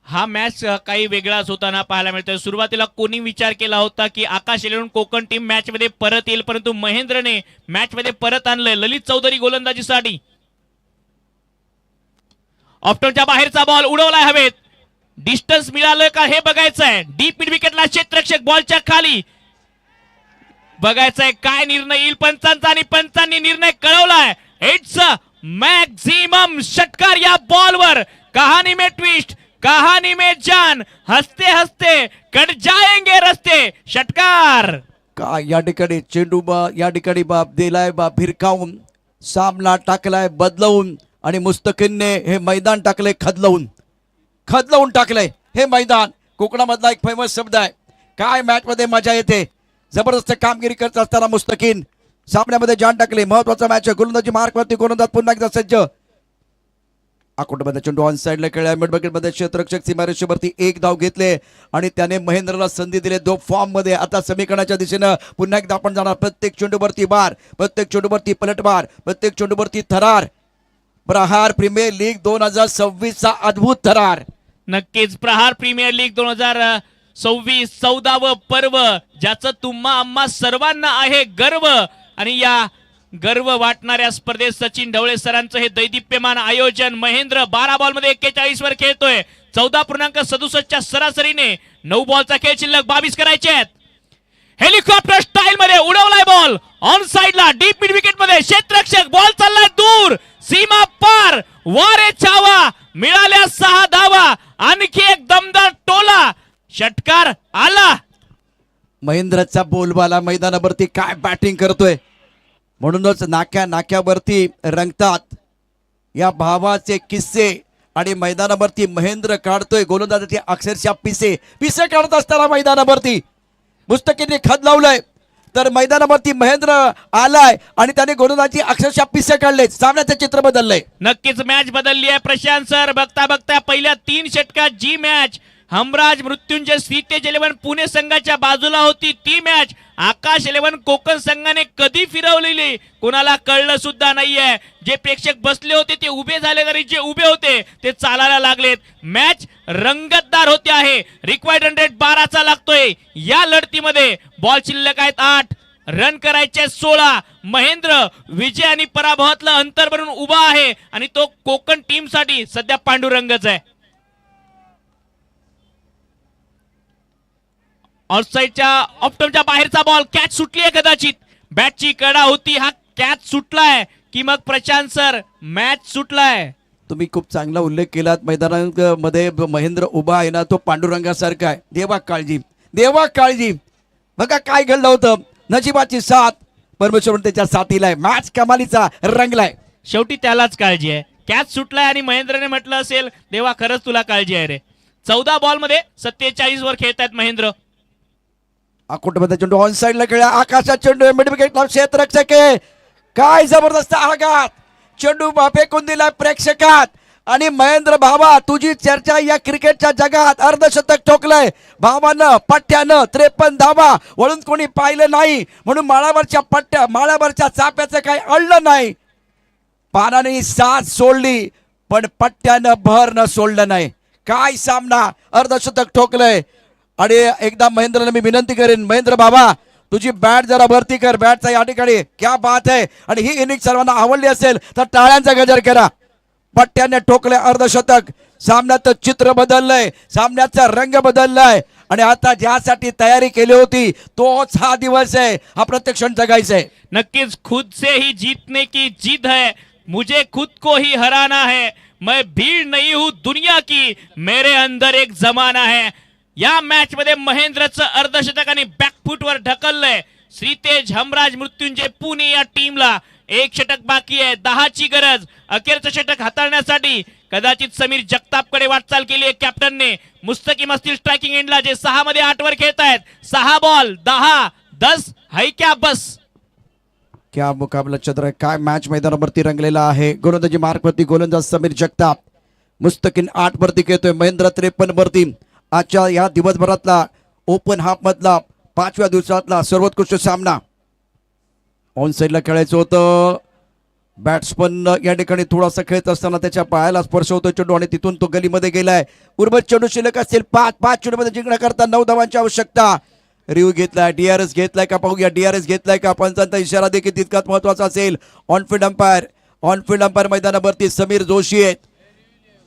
हा मॅच काही वेगळाच होताना पाहायला मिळतोय. सुरुवातीला कोणी विचार केला होता की आकाश येळून कोकण टीम मॅच मध्ये परत येईल, परंतु महेंद्रने मॅच मध्ये परत आणलंय. ललित चौधरी गोलंदाजीसाठी. ऑफ्टनच्या बाहेरचा बॉल उडवलाय हवेत. डिस्टन्स मिळालं का हे बघायचं आहे. डीप मिड विकेटला क्षेत्ररक्षक बॉलच्या खाली. बघायचंय काय निर्णय येईल पंचांचा आणि पंचांनी निर्णय कळवलाय. इट्स मॅक्झिमम षटकार या बॉलवर. कहानी में ट्विस्ट, कहानी में जान. हसते हसते कट जाएंगे रस्ते. षटकार. का या ठिकाणी चेंडू या ठिकाणी दिलाय भिरकावून. सामना टाकलाय बदलवून आणि मुस्तकिनने हे मैदान टाकले खदलवून टाकलंय हे मैदान. कोकणामधला एक फेमस शब्द आहे. काय मॅच मध्ये मजा येते. जबरदस्त कामगिरी करत असताना मुस्तकिन सामन्यामध्ये जान टाकले. महत्वाचा मॅच आहे. गोलंदाजी मार्कवरती गोलंदाज पुन्हा एकदा सज्ज. अकोटमध्ये चेंडू ऑन साइडला खेळला मिड बकेटमध्ये क्षेत्ररक्षक सीमारेषेवरती एक धाव घेतले आणि त्याने महेंद्रला संधी दिली दो फॉर्म मध्ये. आता समीकरणाच्या दिशेनं पुन्हा एकदा आपण जाणार. प्रत्येक चेंडूवरती बार, प्रत्येक चेंडूवरती पलटवार, प्रत्येक चेंडूवरती थरार. प्रहार प्रीमियर लीग 2026 चा अद्भुत थरार. नक्कीच प्रहार प्रीमियर लीग 2026 14व पर्व, ज्याचं तुम्हा आम्हा सर्वांना आहे गर्व. आणि या गर्व वाटणाऱ्या स्पर्धेत सचिन ढवळे सरांचं हे दैदिप्यमान आयोजन. महेंद्र 12 बॉलमध्ये 41 वर खेळतोय. 14.67 च्या सरासरीने 9 बॉलचा खेळ शिल्लक 22 करायचे आहेत. हेलिकॉप्टर स्टाईल मध्ये उडवलाय बॉल ऑन साइडला डीप मिड विकेट मध्ये. क्षेत्ररक्षक बॉल चाललाय दूर, सीमा पार, वारे छावा, मिळाल्या 6 धावा. आणखी एक दमदार टोला, षटकार आला. महेंद्रचा बोलबाला मैदानावरती काय बॅटिंग करतोय. म्हणूनच नाक्या नाक्यावरती रंगतात या भावाचे किस्से. आणि मैदानावरती महेंद्र काढतोय गोलंदाजाची अक्षरशः पिसे काढत असताना मैदानावरती मुस्तकीने खत लावलंय. तर मैदानावरती महेंद्र आलाय आणि त्याने गोलंदाजाची अक्षरशः पिसे काढले. सामन्याचे चित्र बदललंय. नक्कीच मॅच बदलली आहे प्रशांत सर. बघता बघता पहिल्या 3 षटकात जी मॅच हमराज मृत्युंजय श्रीतेज 11 पुणे संघाच्या बाजूला होती, ती मॅच आकाश 11 कोकण संघाने कधी फिरवलेली कोणाला कळलं सुद्धा नाहीये. जे प्रेक्षक बसले होते ते उभे झाले, तरी जे उभे होते ते चालायला लागलेत. मॅच रंगतदार होते आहे. रिक्वायर्ड रन रेट 12चा लागतोय या लढतीमध्ये. बॉल शिल्लक आहेत 8, रन करायचे 16. महेंद्र विजय आणि पराभवातलं अंतर बनून उभा आहे आणि तो कोकण टीम साठी सध्या पांडुरंगच आहे. ऑफसाईडच्या ऑप्टमच्या बाहेरचा बॉल, कॅच सुटली आहे कदाचित. बॅटची कडा होती, हा कॅच सुटलाय की मग प्रशांत सर मॅच सुटलाय. तुम्ही खूप चांगला उल्लेख केलात. मैदानामध्ये महेंद्र उभा आहे ना, तो पांडुरंगासारखा आहे. देवा काळजी, देवा काळजी. बघा काय घडलं होतं. नशिबाची साथ, परमेश्वर त्याच्या साथीला आहे. मॅच कमालीचा रंगलाय. शेवटी त्यालाच काळजी आहे. कॅच सुटलाय आणि महेंद्रने म्हटलं असेल देवा खरंच तुला काळजी आहे रे. 14 बॉल मध्ये 47 वर खेळतायत महेंद्र. अकोटमध्ये चेंडू ऑन साइडला खेळला. आकाशात चेंडू मिड विकेटला क्षेत्ररक्षक आहे. काय जबरदस्त आघात. चेंडू फेकून दिलाय प्रेक्षकात. आणि महेंद्र भावा, तुझी चर्चा या क्रिकेटच्या जगात. अर्धशतक ठोकलंय भावानं, पट्ट्यानं. 53 धावा. वळून कोणी पाहिलं नाही म्हणून माळावरच्या चाप्याचं काही अडलं नाही. पानाने साथ सोडली पण पट्ट्यानं भर न सोडलं नाही. काय सामना. अर्धशतक ठोकलंय. आणि एकदा महेंद्रला मी विनंती करेन, महेंद्र बाबा तुझी बॅट जरा वरती कर. बॅटचा या ठिकाणी क्या बात आहे. आणि ही इनिंग सर्वांना आवडली असेल तर टाळ्यांचा गजर करा. पट्ट्याने ठोकले अर्धशतक. सामन्याचं चित्र बदललंय, सामन्याचा रंग बदललाय. आणि आता ज्यासाठी तयारी केली होती तोच हा दिवस आहे. हा प्रत्येक क्षण जगायचा आहे. नक्कीच खुद से ही जीतने की जिद है, मुझे खुद को ही हराना है. मैं भीड़ नहीं हूं दुनिया की, मेरे अंदर एक जमाना है. या मॅच मध्ये महेंद्रचं अर्धशतक आणि बॅकफुटवर ढकललंय. श्रीतेज हमराज मृत्युंजय पुणे या टीमला 1 षटक बाकी आहे. 10ची गरज अखेरचं षटक हाताळण्यासाठी. कदाचित समीर जगतापकडे वाटचाल केली आहे कॅप्टनने. मुस्तकीम असतील स्ट्रायकिंग एंडला, जे 6 मध्ये 8 वर खेळतायत. 6 बॉल 10 है क्या बस. क्या मुकाबला चल रहा है. काय मॅच मैदानावरती रंगलेला आहे. गोलंदाजी मार्कवरती गोलंदाज समीर जगताप. मुस्तकीम 8 वरती खेळतोय. महेंद्र 53 वरती. आजच्या या दिवसभरातला ओपन हाफ मधला 5व्या दिवसातला सर्वोत्कृष्ट सामना. ऑन साइडला खेळायचं होतं. बॅट्समन या ठिकाणी थोडासा खेळत असताना त्याच्या पायाला स्पर्श होतो चेंडू आणि तिथून तो गलीमध्ये गेलाय. उर्वरित चेंडू शिल्लक असेल 5 चेंडूमध्ये जिंकण्याकरता 9 धावांची आवश्यकता. रिव्ह्यू घेतलाय. डीआरएस घेतलाय का पाहूया. डीआरएस घेतलाय का. पंचांचा इशारा देखील तितकाच महत्वाचा असेल. ऑनफिल्ड अंपायर मैदानावरती समीर जोशी आहेत.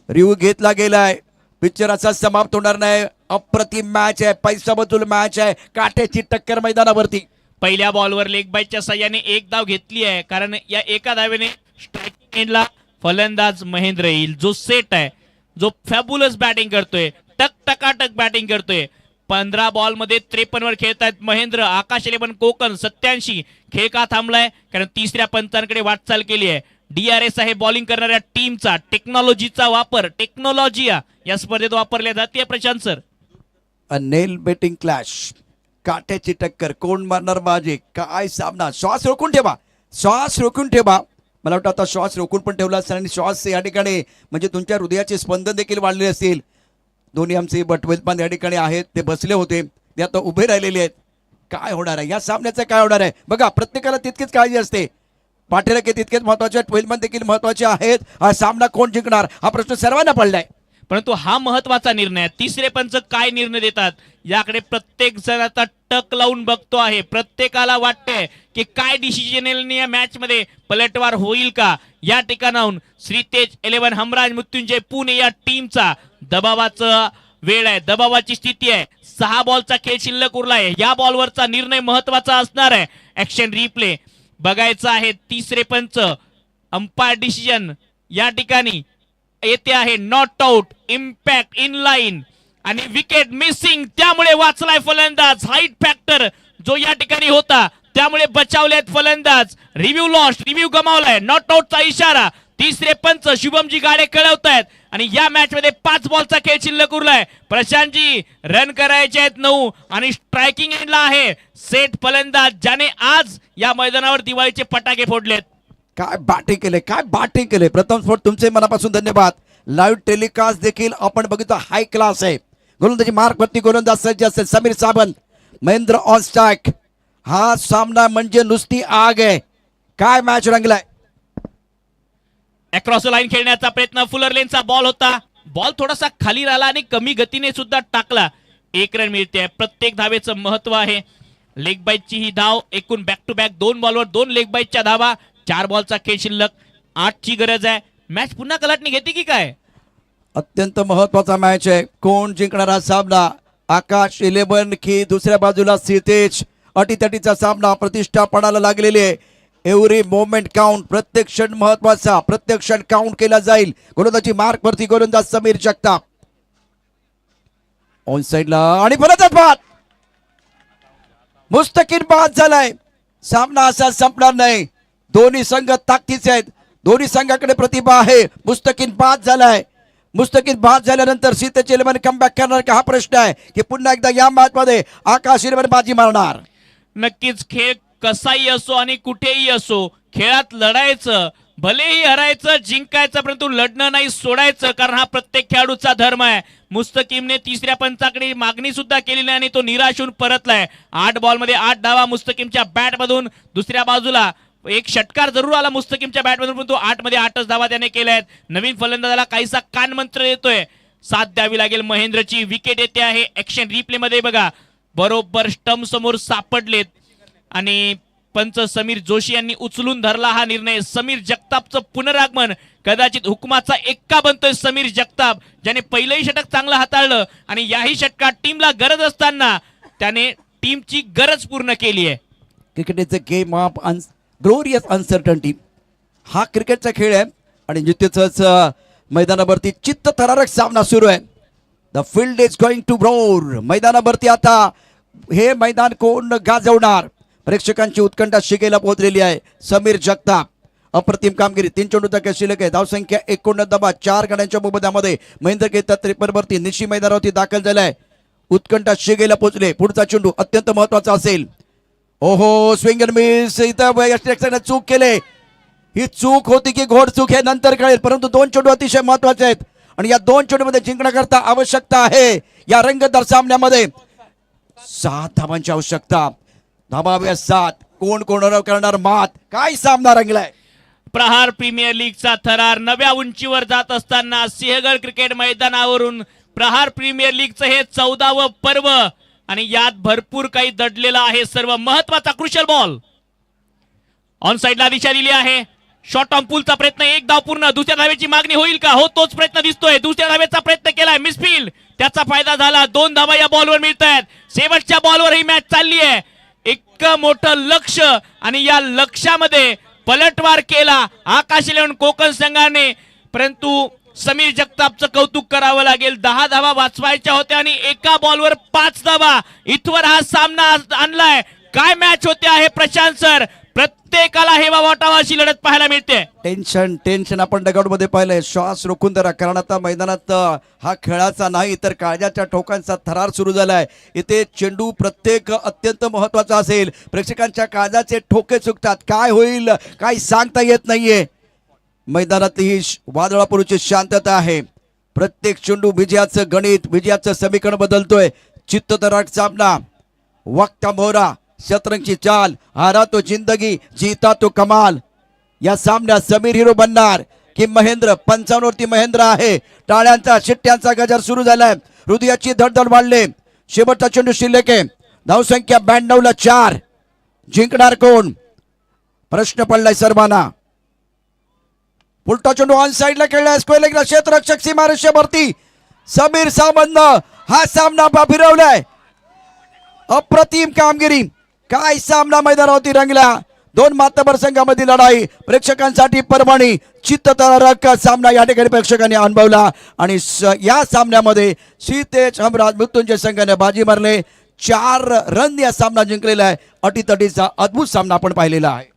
रिव्ह्यू घेतला गेलाय. पिक्चर असा समाप्त होणार नाही. अप्रतिम मॅच आहे. पैसा बदल मॅच आहे. काट्याची टक्कर मैदानावरती. पहिल्या बॉलवर लेग बाईटच्या साह्याने 1 धाव घेतली आहे, कारण या एका धावेने स्ट्रायकिंग एंडला फलंदाज महेंद्र येईल, जो सेट आहे, जो फॅब्युलस बॅटिंग करतोय, टकाटक बॅटिंग करतोय. 15 बॉल मध्ये 53 वर खेळतायत महेंद्र. आकाश 11 कोकण 87. खेळ का थांबलाय, कारण तिसऱ्या पंचांकडे वाटचाल केली आहे. डीआरएस आहे बॉलिंग करणाऱ्या टीमचा. टेक्नॉलॉजीचा वापर, टेक्नॉलॉजी या स्पर्धेत वापरल्या जाते. Prashant sir, a nail biting clash. काट्याची टक्कर. कोण मारणार बाजी. काय सामना. श्वास रोखून ठेवा. मला वाटतं आता श्वास रोखून पण ठेवला असेल आणि श्वास या ठिकाणी म्हणजे तुमच्या हृदयाचे स्पंदन देखील वाढले असतील. दोन्ही आमचे बटवेलपान या ठिकाणी आहेत, ते बसले होते, ते आता उभे राहिलेले आहेत. काय होणार आहे या सामन्याचं, काय होणार आहे बघा. प्रत्येकाला तितकीच काळजी असते, पाठीराखे तितकेच महत्वाचे, ट्वेलमन देखील महत्वाचे आहेत. हा सामना कोण जिंकणार हा प्रश्न सर्वांना पडलाय. परंतु हा महत्वाचा निर्णय आहे. तिसरे पंच काय निर्णय देतात याकडे प्रत्येक जण आता टक लावून बघतो आहे. प्रत्येकाला वाटतंय की काय डिसिजन या मॅच मध्ये पलटवार होईल का. या ठिकाणाहून श्रीतेज 11 हमराज मृत्युंजय पुणे या टीमचा दबावाचा वेळ आहे, दबावाची स्थिती आहे. 6 बॉलचा खेळ शिल्लक उरलाय. या बॉलवरचा निर्णय महत्वाचा असणार आहे. ऍक्शन रिप्ले बघायचा आहे. तिसरे पंच अंपायर डिसिजन या ठिकाणी येते आहे. Not out, impact, in line आणि विकेट मिसिंग. त्यामुळे वाचलाय फलंदाज. हाईट फॅक्टर जो या ठिकाणी होता त्यामुळे बचावलेत फलंदाज. रिव्ह्यू लॉस्ट, रिव्ह्यू गमावलाय. नॉट आउटचा इशारा. तिसरे पंच शुभमजी गाडे कळवतायत आणि या मॅच मध्ये 5 बॉलचा खेळ शिल्लक उरलाय. प्रशांतजी रन करायचे आहेत 9 आणि स्ट्रायकिंग एंडला आहे सेट फलंदाज ज्याने आज या मैदानावर दिवाळीचे फटाके फोडलेत. काय बॅटिंग केले, काय बॅटिंग केले. प्रथम स्फोट तुमचे मनापासून धन्यवाद. लाईव्ह टेलिकास्ट देखील आपण बघितलं, हाय क्लास आहे. गोलंदाजी मार्कवरती गोलंदाज सज्ज असेल. Sameer Sawant, Mahendra on strike. हा सामना म्हणजे नुसती आग आहे. काय मॅच रंगलाय. अक्रॉस लाईन खेळण्याचा प्रयत्न. फुलर लेनचा बॉल होता. बॉल थोडासा खाली राहिला आणि कमी गतीने सुद्धा टाकला. 1 रन मिळते. प्रत्येक धावेचं महत्व आहे. लेग बाईटची ही धाव. एकूण बॅक टू बॅक 2 बॉलवर 2 लेग बाईटच्या धावा. 4 बॉलचा खेळ शिल्लक. 8 ची गरज आहे. मॅच पुन्हा कलाटणी घेते की काय. अत्यंत महत्वाचा मॅच आहे. कोण जिंकणार हा सामना. आकाश 11 की दुसऱ्या बाजूला सितेज. अटीतटीचा सामना. प्रतिष्ठा पणाला लागलेली आहे. Every moment count. प्रत्येक क्षण महत्वाचा. प्रत्येक क्षण काउंट केला जाईल. गोलंदाजी मार्क वरती गोलंदाज समीर जगताप ऑन साइडला आणि फलंदाज बाद. मुस्तकीर बाद झालाय. सामना असा संपणार नाही. दोन्ही संघ ताकदीचे आहेत. दोन्ही संघाकडे प्रतिभा आहे. मुस्तकीर बाद झालाय. मुस्तकीर बाद झाल्यानंतर सीतेज 11 कमबॅक करणार का हा प्रश्न आहे की पुन्हा एकदा या मॅच मध्ये आकाश 11 बाजी मारणार. नक्कीच खेळ कसाही असो आणि कुठेही असो खेळात लढायचं, भलेही हरायचं जिंकायचं, परंतु लढणं नाही सोडायचं, कारण हा प्रत्येक खेळाडूचा धर्म आहे. मुस्तकीमने तिसऱ्या पंचाकडे मागणी सुद्धा केली नाही आणि तो निराश होऊन परतलाय. 8 बॉलमध्ये 8 धावा मुस्तकीमच्या बॅट मधून. दुसऱ्या बाजूला एक षटकार जरूर आला मुस्तकीमच्या बॅट मधून, परंतु 8 मध्ये 8च धावा त्याने केल्या आहेत. नवीन फलंदाजाला काहीसा कान मंत्र देतोय. साथ द्यावी लागेल महेंद्रची. विकेट येते आहे. ऍक्शन रिप्ले मध्ये बघा, बरोबर स्टंप समोर सापडलेत आणि पंच समीर जोशी यांनी उचलून धरला हा निर्णय. समीर जगतापचं पुनरागमन. कदाचित हुकमाचा एक्का बनतोय समीर जगताप, ज्याने पहिलंही षटक चांगलं हाताळलं आणि याही षटकात टीमला गरज असताना त्याने टीमची गरज पूर्ण केली आहे. Cricket is a game of glorious uncertainty. हा क्रिकेटचा खेळ आहे आणि जिथेच मैदानावरती चित्त थरारक सामना सुरू आहे. The field is going to roar. मैदानावरती आता हे मैदान कोण गाजवणार. प्रेक्षकांची उत्कंठा शिगेला पोहोचलेली आहे. समीर जगताप अप्रतिम कामगिरी. 3 चेंडूचा खेळ शिल्लक आहे. धावसंख्या 49 4 गड्यांच्या मोबदल्यामध्ये महेंद्र घेतात 53 वरती निशी मैदानावरती दाखल झालाय. उत्कंठा शिगेला पोहोचले. पुढचा चेंडू अत्यंत महत्वाचा असेल. ओहो, स्विंग अँड मिस. इथं चूक केले. ही चूक होती की घोड चूक हे नंतर कळेल, परंतु 2 चेंडू अतिशय महत्वाचे आहेत आणि या 2 चेंडूमध्ये जिंकण्याकरता आवश्यकता आहे या रंगतदार सामन्यामध्ये 7 धावांची आवश्यकता. धाबाव्या 7. कोण कोणावर करणार मात. काय सामना रंगलाय. प्रहार प्रीमियर लीगचा थरार नव्या उंचीवर जात असताना सिंहगड क्रिकेट मैदानावरून प्रहार प्रीमियर लीगचं हे 14वं पर्व आणि यात भरपूर काही दडलेलं आहे. सर्व महत्वाचा क्रुशियल बॉल ऑन साइडला दिशा दिली आहे. शॉर्ट ऑन पुलचा प्रयत्न. 1 धाव पूर्ण. दुसऱ्या धावेची मागणी होईल का. हो, तोच प्रयत्न दिसतोय. दुसऱ्या धावेचा प्रयत्न केलाय. मिसफील्ड. त्याचा फायदा झाला. 2 धावा या बॉलवर मिळत आहेत. शेवटच्या बॉलवर ही मॅच चालली आहे. इतकं मोठं लक्ष आणि या लक्ष्यामध्ये पलटवार केला आकाश 11 कोकण संघाने, परंतु समीर जगतापचं कौतुक करावं लागेल. 10 धावा वाचवायच्या होत्या आणि एका बॉलवर 5 धावा. इथवर हा सामना आणलाय. काय मॅच होते आहे प्रशांत सर. प्रत्येकाला हेवा वाटावा अशी लढत पाहायला मिळते. टेन्शन टेन्शन आपण डगआउट मध्ये पाहिलंय. श्वास रोखून धरा, कारण आता मैदानात हा खेळाचा नाही तर काळजाच्या ठोकांचा थरार सुरू झालाय. इथे चेंडू प्रत्येक अत्यंत महत्वाचा असेल. प्रेक्षकांच्या काळजाचे ठोके चुकतात. काय होईल काय सांगता येत नाहीये. मैदानात ही वादळापूर्वीची शांतता आहे. प्रत्येक चेंडू विजयाचं गणित, विजयाचं समीकरण बदलतोय. चित्तधडक सामना, वक्ता मोहरा, शतरंगची चाल, हारा तो जिंदगी, जीता तो कमाल. या सामन्यात समीर हिरो बनणार की महेंद्र? 55 वरती महेंद्र आहे. टाळ्यांचा शिट्ट्यांचा गजर सुरू झालाय. हृदयाची धडधड वाढले. शेवटचा चेंडू शिल्लक आहे. धावसंख्या 92 ला 4. जिंकणार कोण? प्रश्न पडलाय सर्वांना. उलटा चेंडू ऑन साइडला खेळलाय. स्क्वेअर लेगला क्षेत्ररक्षक सीमारेषेवरती समीर सावंतनं हा सामना फिरवलाय. अप्रतिम कामगिरी. काय सामना मैदानावरती रंगला. दोन मातबर संघामधील लढाई प्रेक्षकांसाठी पर्वणी, चित्तथरारक सामना या ठिकाणी प्रेक्षकांनी अनुभवला. आणि या सामन्यामध्ये श्रीतेज हमराज मृत्युंजय संघाने बाजी मारले. 4 रन या सामना जिंकलेला आहे. अटीतटीचा अद्भुत सामना आपण पाहिलेला आहे.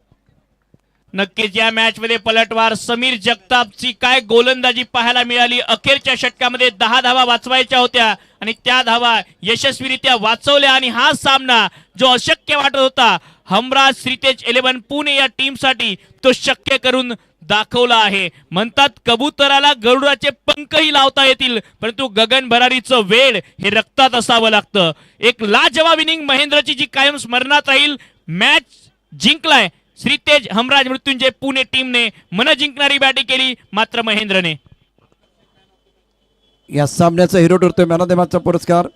नक्कीच या मॅच मध्ये पलटवार. समीर जगतापची काय गोलंदाजी पाहायला मिळाली. अखेरच्या षटकामध्ये 10 धावा वाचवायच्या होत्या आणि त्या धावा यशस्वीरित्या वाचवल्या. आणि हा सामना जो अशक्य वाटत होता, हमराज श्रीतेज 11 पुणे या टीम साठी तो शक्य करून दाखवला आहे. म्हणतात कबुतराला गरुडाचे पंखही लावता येतील, परंतु गगन भरारीचं वेळ हे रक्तात असावं लागतं. एक लाजवाब इनिंग महेंद्रची जी कायम स्मरणात राहील. मॅच जिंकलाय श्रीतेज हमराज मृत्युंजय पुणे टीमने. मन जिंकणारी बॅटिंग केली मात्र महेंद्रने. या सामन्याचा हिरो ठरतोय मॅन ऑफ द मॅचचा पुरस्कार.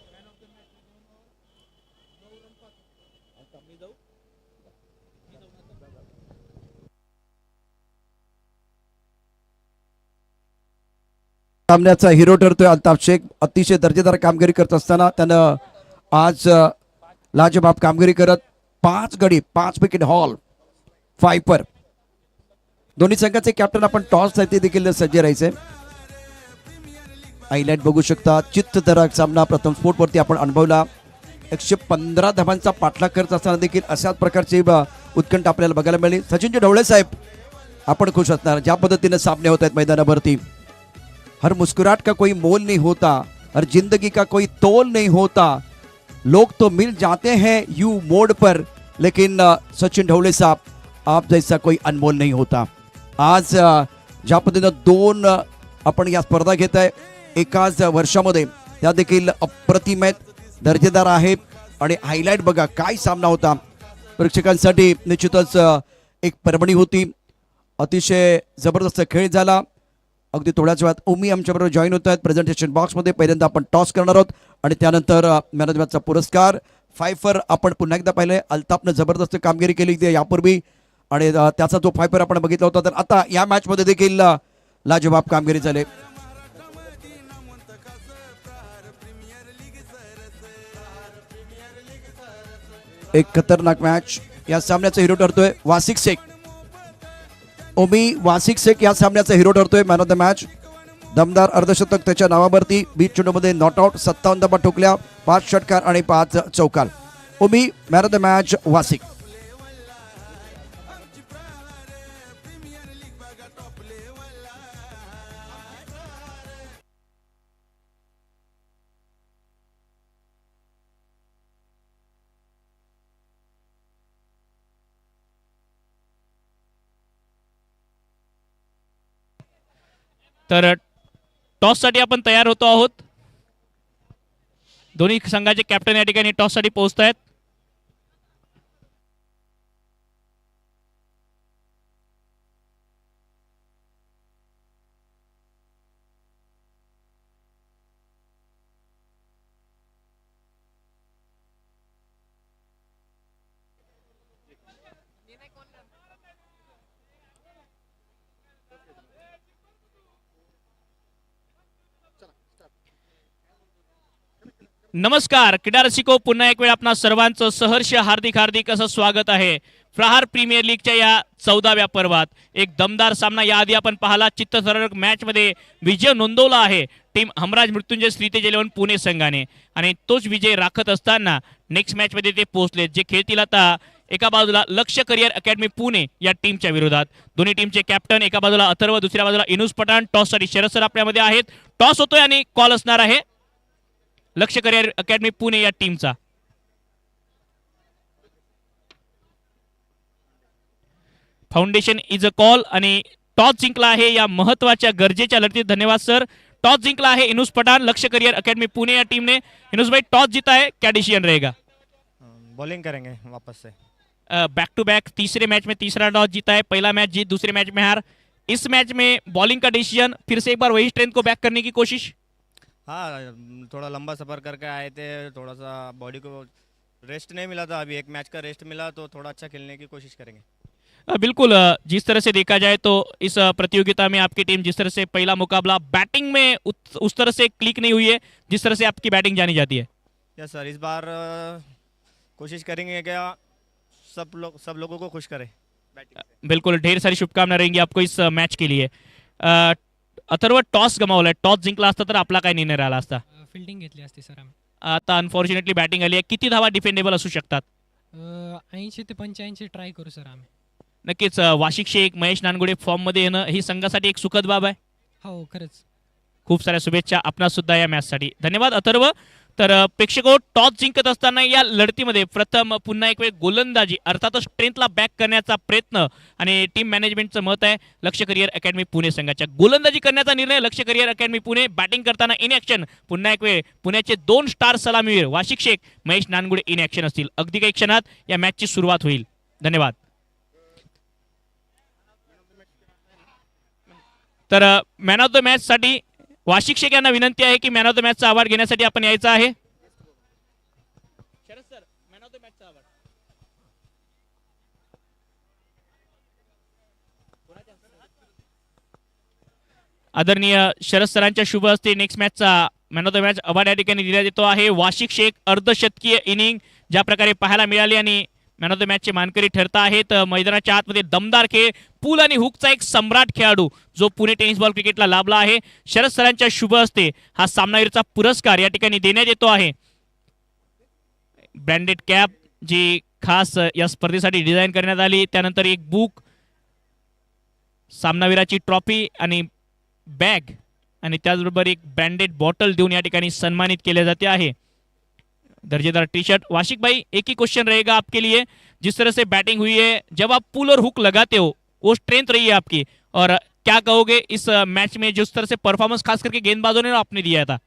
सामन्याचा हिरो ठरतोय अल्ताफ शेख. अतिशय दर्जेदार कामगिरी करत असताना त्यानं आज लाजवाब कामगिरी करत 5 गडी, 5 विकेट हॉल, 5 पर. दोन्ही संघाचे कॅप्टन आपण टॉस साठी देखील सज्ज राहायचे. हायलाइट बघू शकता. चित्तधडक सामना प्रथम स्पोर्ट वरती आपण अनुभवला. 115 धावांचा पाठलाग करत असताना देखील अशाच प्रकारची उत्कंठ आपल्याला बघायला मिळाली. सचिनजी ढवळे साहेब, आपण खुश असणार ज्या पद्धतीने सामने होत आहेत मैदानावरती. हर मुस्कुराहट का कोई मोल नहीं होता, हर जिंदगी का कोई तोल नहीं होता. लोग तो मिल जाते हैं यू मोड़ पर, लेकिन सचिन ढवळे साहब आप जैसा कोई अनमोल नहीं होता. आज ज्या पद्धतीनं 2 आपण या स्पर्धा घेत आहे एकाच वर्षामध्ये, त्या देखील अप्रतिम आहेत, दर्जेदार आहे. आणि हायलाइट बघा काय सामना होता. प्रेक्षकांसाठी निश्चितच एक पर्वणी होती. अतिशय जबरदस्त खेळ झाला. अगदी थोड्याच वेळात ओमी आमच्याबरोबर जॉईन होत आहेत प्रेझेंटेशन बॉक्समध्ये. पहिल्यांदा आपण टॉस करणार आहोत आणि त्यानंतर मॅन ऑफ द मॅचचा पुरस्कार. 5 आपण पुन्हा एकदा पाहिले. अल्ताफनं जबरदस्त कामगिरी केली यापूर्वी आणि त्याचा जो 5 आपण बघितला होता. तर आता या मॅचमध्ये देखील लाजवाब कामगिरी झाली. एक खतरनाक मॅच. या सामन्याचा हिरो ठरतोय वासिक शेख. ओमी वासिक शेख या सामन्याचा हिरो ठरतोय मॅन ऑफ द मॅच. दमदार अर्धशतक त्याच्या नावावरती. 20 चेंडूमध्ये नॉट आउट, 57 धावा ठोकल्या, 5 षटकार आणि 5 चौकार. ओमी मॅन ऑफ द मॅच वासिक. तर टॉस साठी आपण तयार होतो आहोत. दोन्ही संघाचे कॅप्टन या ठिकाणी टॉस साठी पोहोचत आहेत. नमस्कार क्रीडा रसिको, पुन्हा एक वेळ आपणा सर्वांचं सहर्ष हार्दिक असं स्वागत आहे प्रहार प्रीमियर लीगच्या या 14व्या पर्वात. एक दमदार सामना याआधी आपण पाहिला. चित्तथरारक मॅच मध्ये विजय नोंदवला आहे टीम हमराज मृत्युंजय श्रीतेज 11 पुणे संघाने आणि तोच विजय राखत असताना नेक्स्ट मॅच मध्ये ते पोहोचले, जे खेळतील आता एका बाजूला लक्ष्य करिअर अकॅडमी पुणे या टीमच्या विरोधात. दोन्ही टीमचे कॅप्टन, एका बाजूला अथर्व, दुसऱ्या बाजूला इनुस पठाण. टॉससाठी शरद सर आपल्यामध्ये आहेत. टॉस होतोय आणि कॉल असणार आहे लक्ष्य करिअर अकॅडमी पुणे या टीमचा. फाउंडेशन इज अ कॉल आणि टॉस जिंकला आहे या महत्वाच्या गरजेच्या लढतीत. धन्यवाद सर. टॉस जिंकला आहे इनुस पठाण लक्ष्य करिअर अकेडमी पुणे या टीम ने. इनुस भाई टॉस जीता है, क्या डिसीजन रहेगा? बॉलिंग करेंगे वापस से. बैक टू बैक तीसरे मैच में तीसरा टॉस जीता है, पहला मैच जीत, दूसरे मैच में हार. इस मैच में बॉलिंग का डिसीजन, फिर से एक बार वही स्ट्रेंथ को बैक करने की कोशिश. हाँ, थोड़ा लंबा सफ़र करके आए थे, थोड़ा सा बॉडी को रेस्ट नहीं मिला था. अभी एक मैच का रेस्ट मिला तो थोड़ा अच्छा खेलने की कोशिश करेंगे. बिल्कुल. जिस तरह से देखा जाए तो इस प्रतियोगिता में आपकी टीम जिस तरह से पहला मुकाबला बैटिंग में उस तरह से क्लिक नहीं हुई है जिस तरह से आपकी बैटिंग जानी जाती है. यस सर, इस बार कोशिश करेंगे क्या सब लोगों को खुश करें. बिल्कुल, ढेर सारी शुभकामना रहेंगी आपको इस मैच के लिए. अथर्व, टॉस गमावलाय, टॉस जिंकला असता तर आपला काय निर्णय राहिला असता? फिल्डिंग घेतली असती सर आम्ही. आता अनफॉर्च्युनेटली बॅटिंग आली आहे. किती धावा डिफेंडेबल असू शकतात? 80 ते 85 ट्राय करू सर आम्ही. नक्कीच. वाशिक शेख, महेश नानगुडे फॉर्म मध्ये येणं ही संघासाठी एक सुखद बाब आहे. हो खरंच. खूप साऱ्या शुभेच्छा आपणा सुद्धा या मॅचसाठी. धन्यवाद अथर्व. तर प्रेक्षको, टॉस जिंकत असताना या लढतीमध्ये प्रथम पुन्हा एक वेळ गोलंदाजी अर्थातच स्ट्रेंथला बॅक करण्याचा प्रयत्न आणि टीम मॅनेजमेंटचं मत आहे लक्ष्य करिअर अकॅडमी पुणे संघाच्या. गोलंदाजी करण्याचा निर्णय लक्ष्य करिअर अकॅडमी पुणे. बॅटिंग करताना इन ॲक्शन पुन्हा एक वेळ पुण्याचे 2 स्टार सलामीवीर वाशिक शेख, महेश नानगुडे इन ॲक्शन असतील. अगदी काही क्षणात या मॅचची सुरुवात होईल. धन्यवाद. तर मॅन ऑफ द मॅच साठी वाशिक शेख यांना विनंती आहे की मॅन ऑफ द मॅचचा अवॉर्ड घेण्यासाठी आपण यायचं आहे. Sharad sir, man of the मॅचचा अवॉर्ड. आदरणीय शरद सरांच्या शुभ हस्ते नेक्स्ट मॅचचा man of the match award या ठिकाणी दिला येतो आहे. वाशिक शेख अर्धशतकीय इनिंग ज्या प्रकारे पाहायला मिळाली आणि मॅन ऑफ द मॅचचे मानकरी ठरता आहेत. मैदानाच्या आतमध्ये दमदार खेळ, पूल आणि हुकचा एक सम्राट खेळाडू जो पुणे टेनिस बॉल क्रिकेटला लाभला आहे. शरद सरांच्या शुभ हस्ते हा सामनावीरचा पुरस्कार या ठिकाणी देण्यात येतो आहे. ब्रँडेड कॅप जी खास या स्पर्धेसाठी डिझाईन करण्यात आली, त्यानंतर एक बुक, सामनावीराची ट्रॉफी आणि बॅग आणि त्याचबरोबर एक ब्रँडेड बॉटल देऊन या ठिकाणी सन्मानित केले जाते आहे. दर्जेदार टी शर्ट. वाशिक भाई, एक ही क्वेश्चन रहेगा आपके लिए. जिस तरह से बैटिंग हुई है, जब आप पुल और हुक लगाते हो वो स्ट्रेंथ रही है आपकी, और क्या कहोगे इस मैच में जिस तरह से परफॉर्मेंस खास करके गेंदबाजों ने आपने दिया था?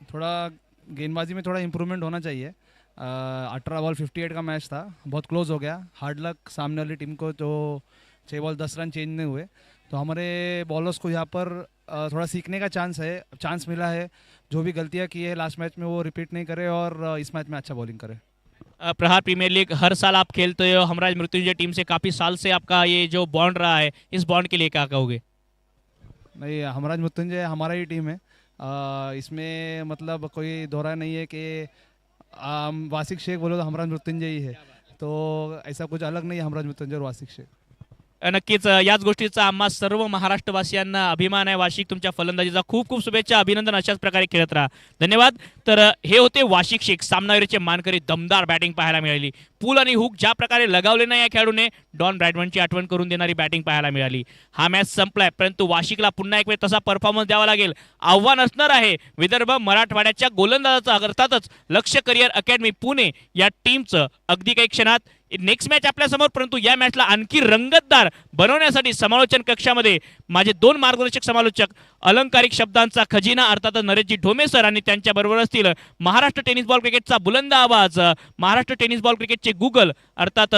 थोड़ा गेंदबाजी में थोड़ा इम्प्रूवमेंट होना चाहिए. 18 बॉल 58 का मैच था, बहुत क्लोज हो गया. हार्ड लक सामने वाली टीम को, जो 6 बॉल 10 रन चेंज नहीं हुए, तो हमारे बॉलर्स को यहाँ पर थोड़ा सीखने का चांस मिला है. जो भी गलतियाँ की है लास्ट मैच में वो रिपीट नहीं करे और इस मैच में अच्छा बॉलिंग करे. प्रहार प्रीमियर लीग हर साल आप खेलते हो, हमराज मृत्युंजय टीम से काफी साल से आपका ये जो बॉन्ड रहा है, इस बॉन्ड के लिए क्या कहोगे? नहीं, हमराज मृत्युंजय हमारा ही टीम है. इसमें मतलब कोई दोहरा नहीं है कि वासिक शेख बोलो तो हमराज मृत्युंजय ही है, तो ऐसा कुछ अलग नहीं है हमराज मृत्युंजय और वासिक शेख. नक्कीच याच गोष्टीचा आम्हा सर्व महाराष्ट्रवासियांना अभिमान आहे. वाशिक, तुमच्या फलंदाजीचा खूप खूप शुभेच्छा, अभिनंदन. अशाच प्रकारे खेळत राहा. धन्यवाद. तर हे होते वाशिक शेख, सामनावीरचे मानकरी. दमदार बॅटिंग पाहायला मिळाली. पूल आणि हुक ज्या प्रकारे लगावले ना या खेळाडूने, डॉन ब्रॅडमनची आठवण करून देणारी बॅटिंग पाहायला मिळाली. हा मॅच संपलाय, परंतु वाशिकला पुन्हा एक वेळ तसा परफॉर्मन्स द्यावा लागेल. आव्हान असणार आहे विदर्भ मराठवाड्याच्या गोलंदाजाचं, अर्थातच लक्ष्य करिअर अकॅडमी पुणे या टीमचं. अगदी काही क्षणात नेक्स्ट मॅच आपल्या समोर, परंतु या मॅचला आणखी रंगतदार बनवण्यासाठी समालोचन कक्षामध्ये माझे 2 मार्गदर्शक समालोचक, अलंकारिक शब्दांचा खजिना अर्थातच नरेशजी ढोमे सर आणि त्यांच्या बरोबर असतील महाराष्ट्र टेनिस बॉल क्रिकेटचा बुलंद आवाज, महाराष्ट्र टेनिस बॉल क्रिकेटचे गुगल अर्थातच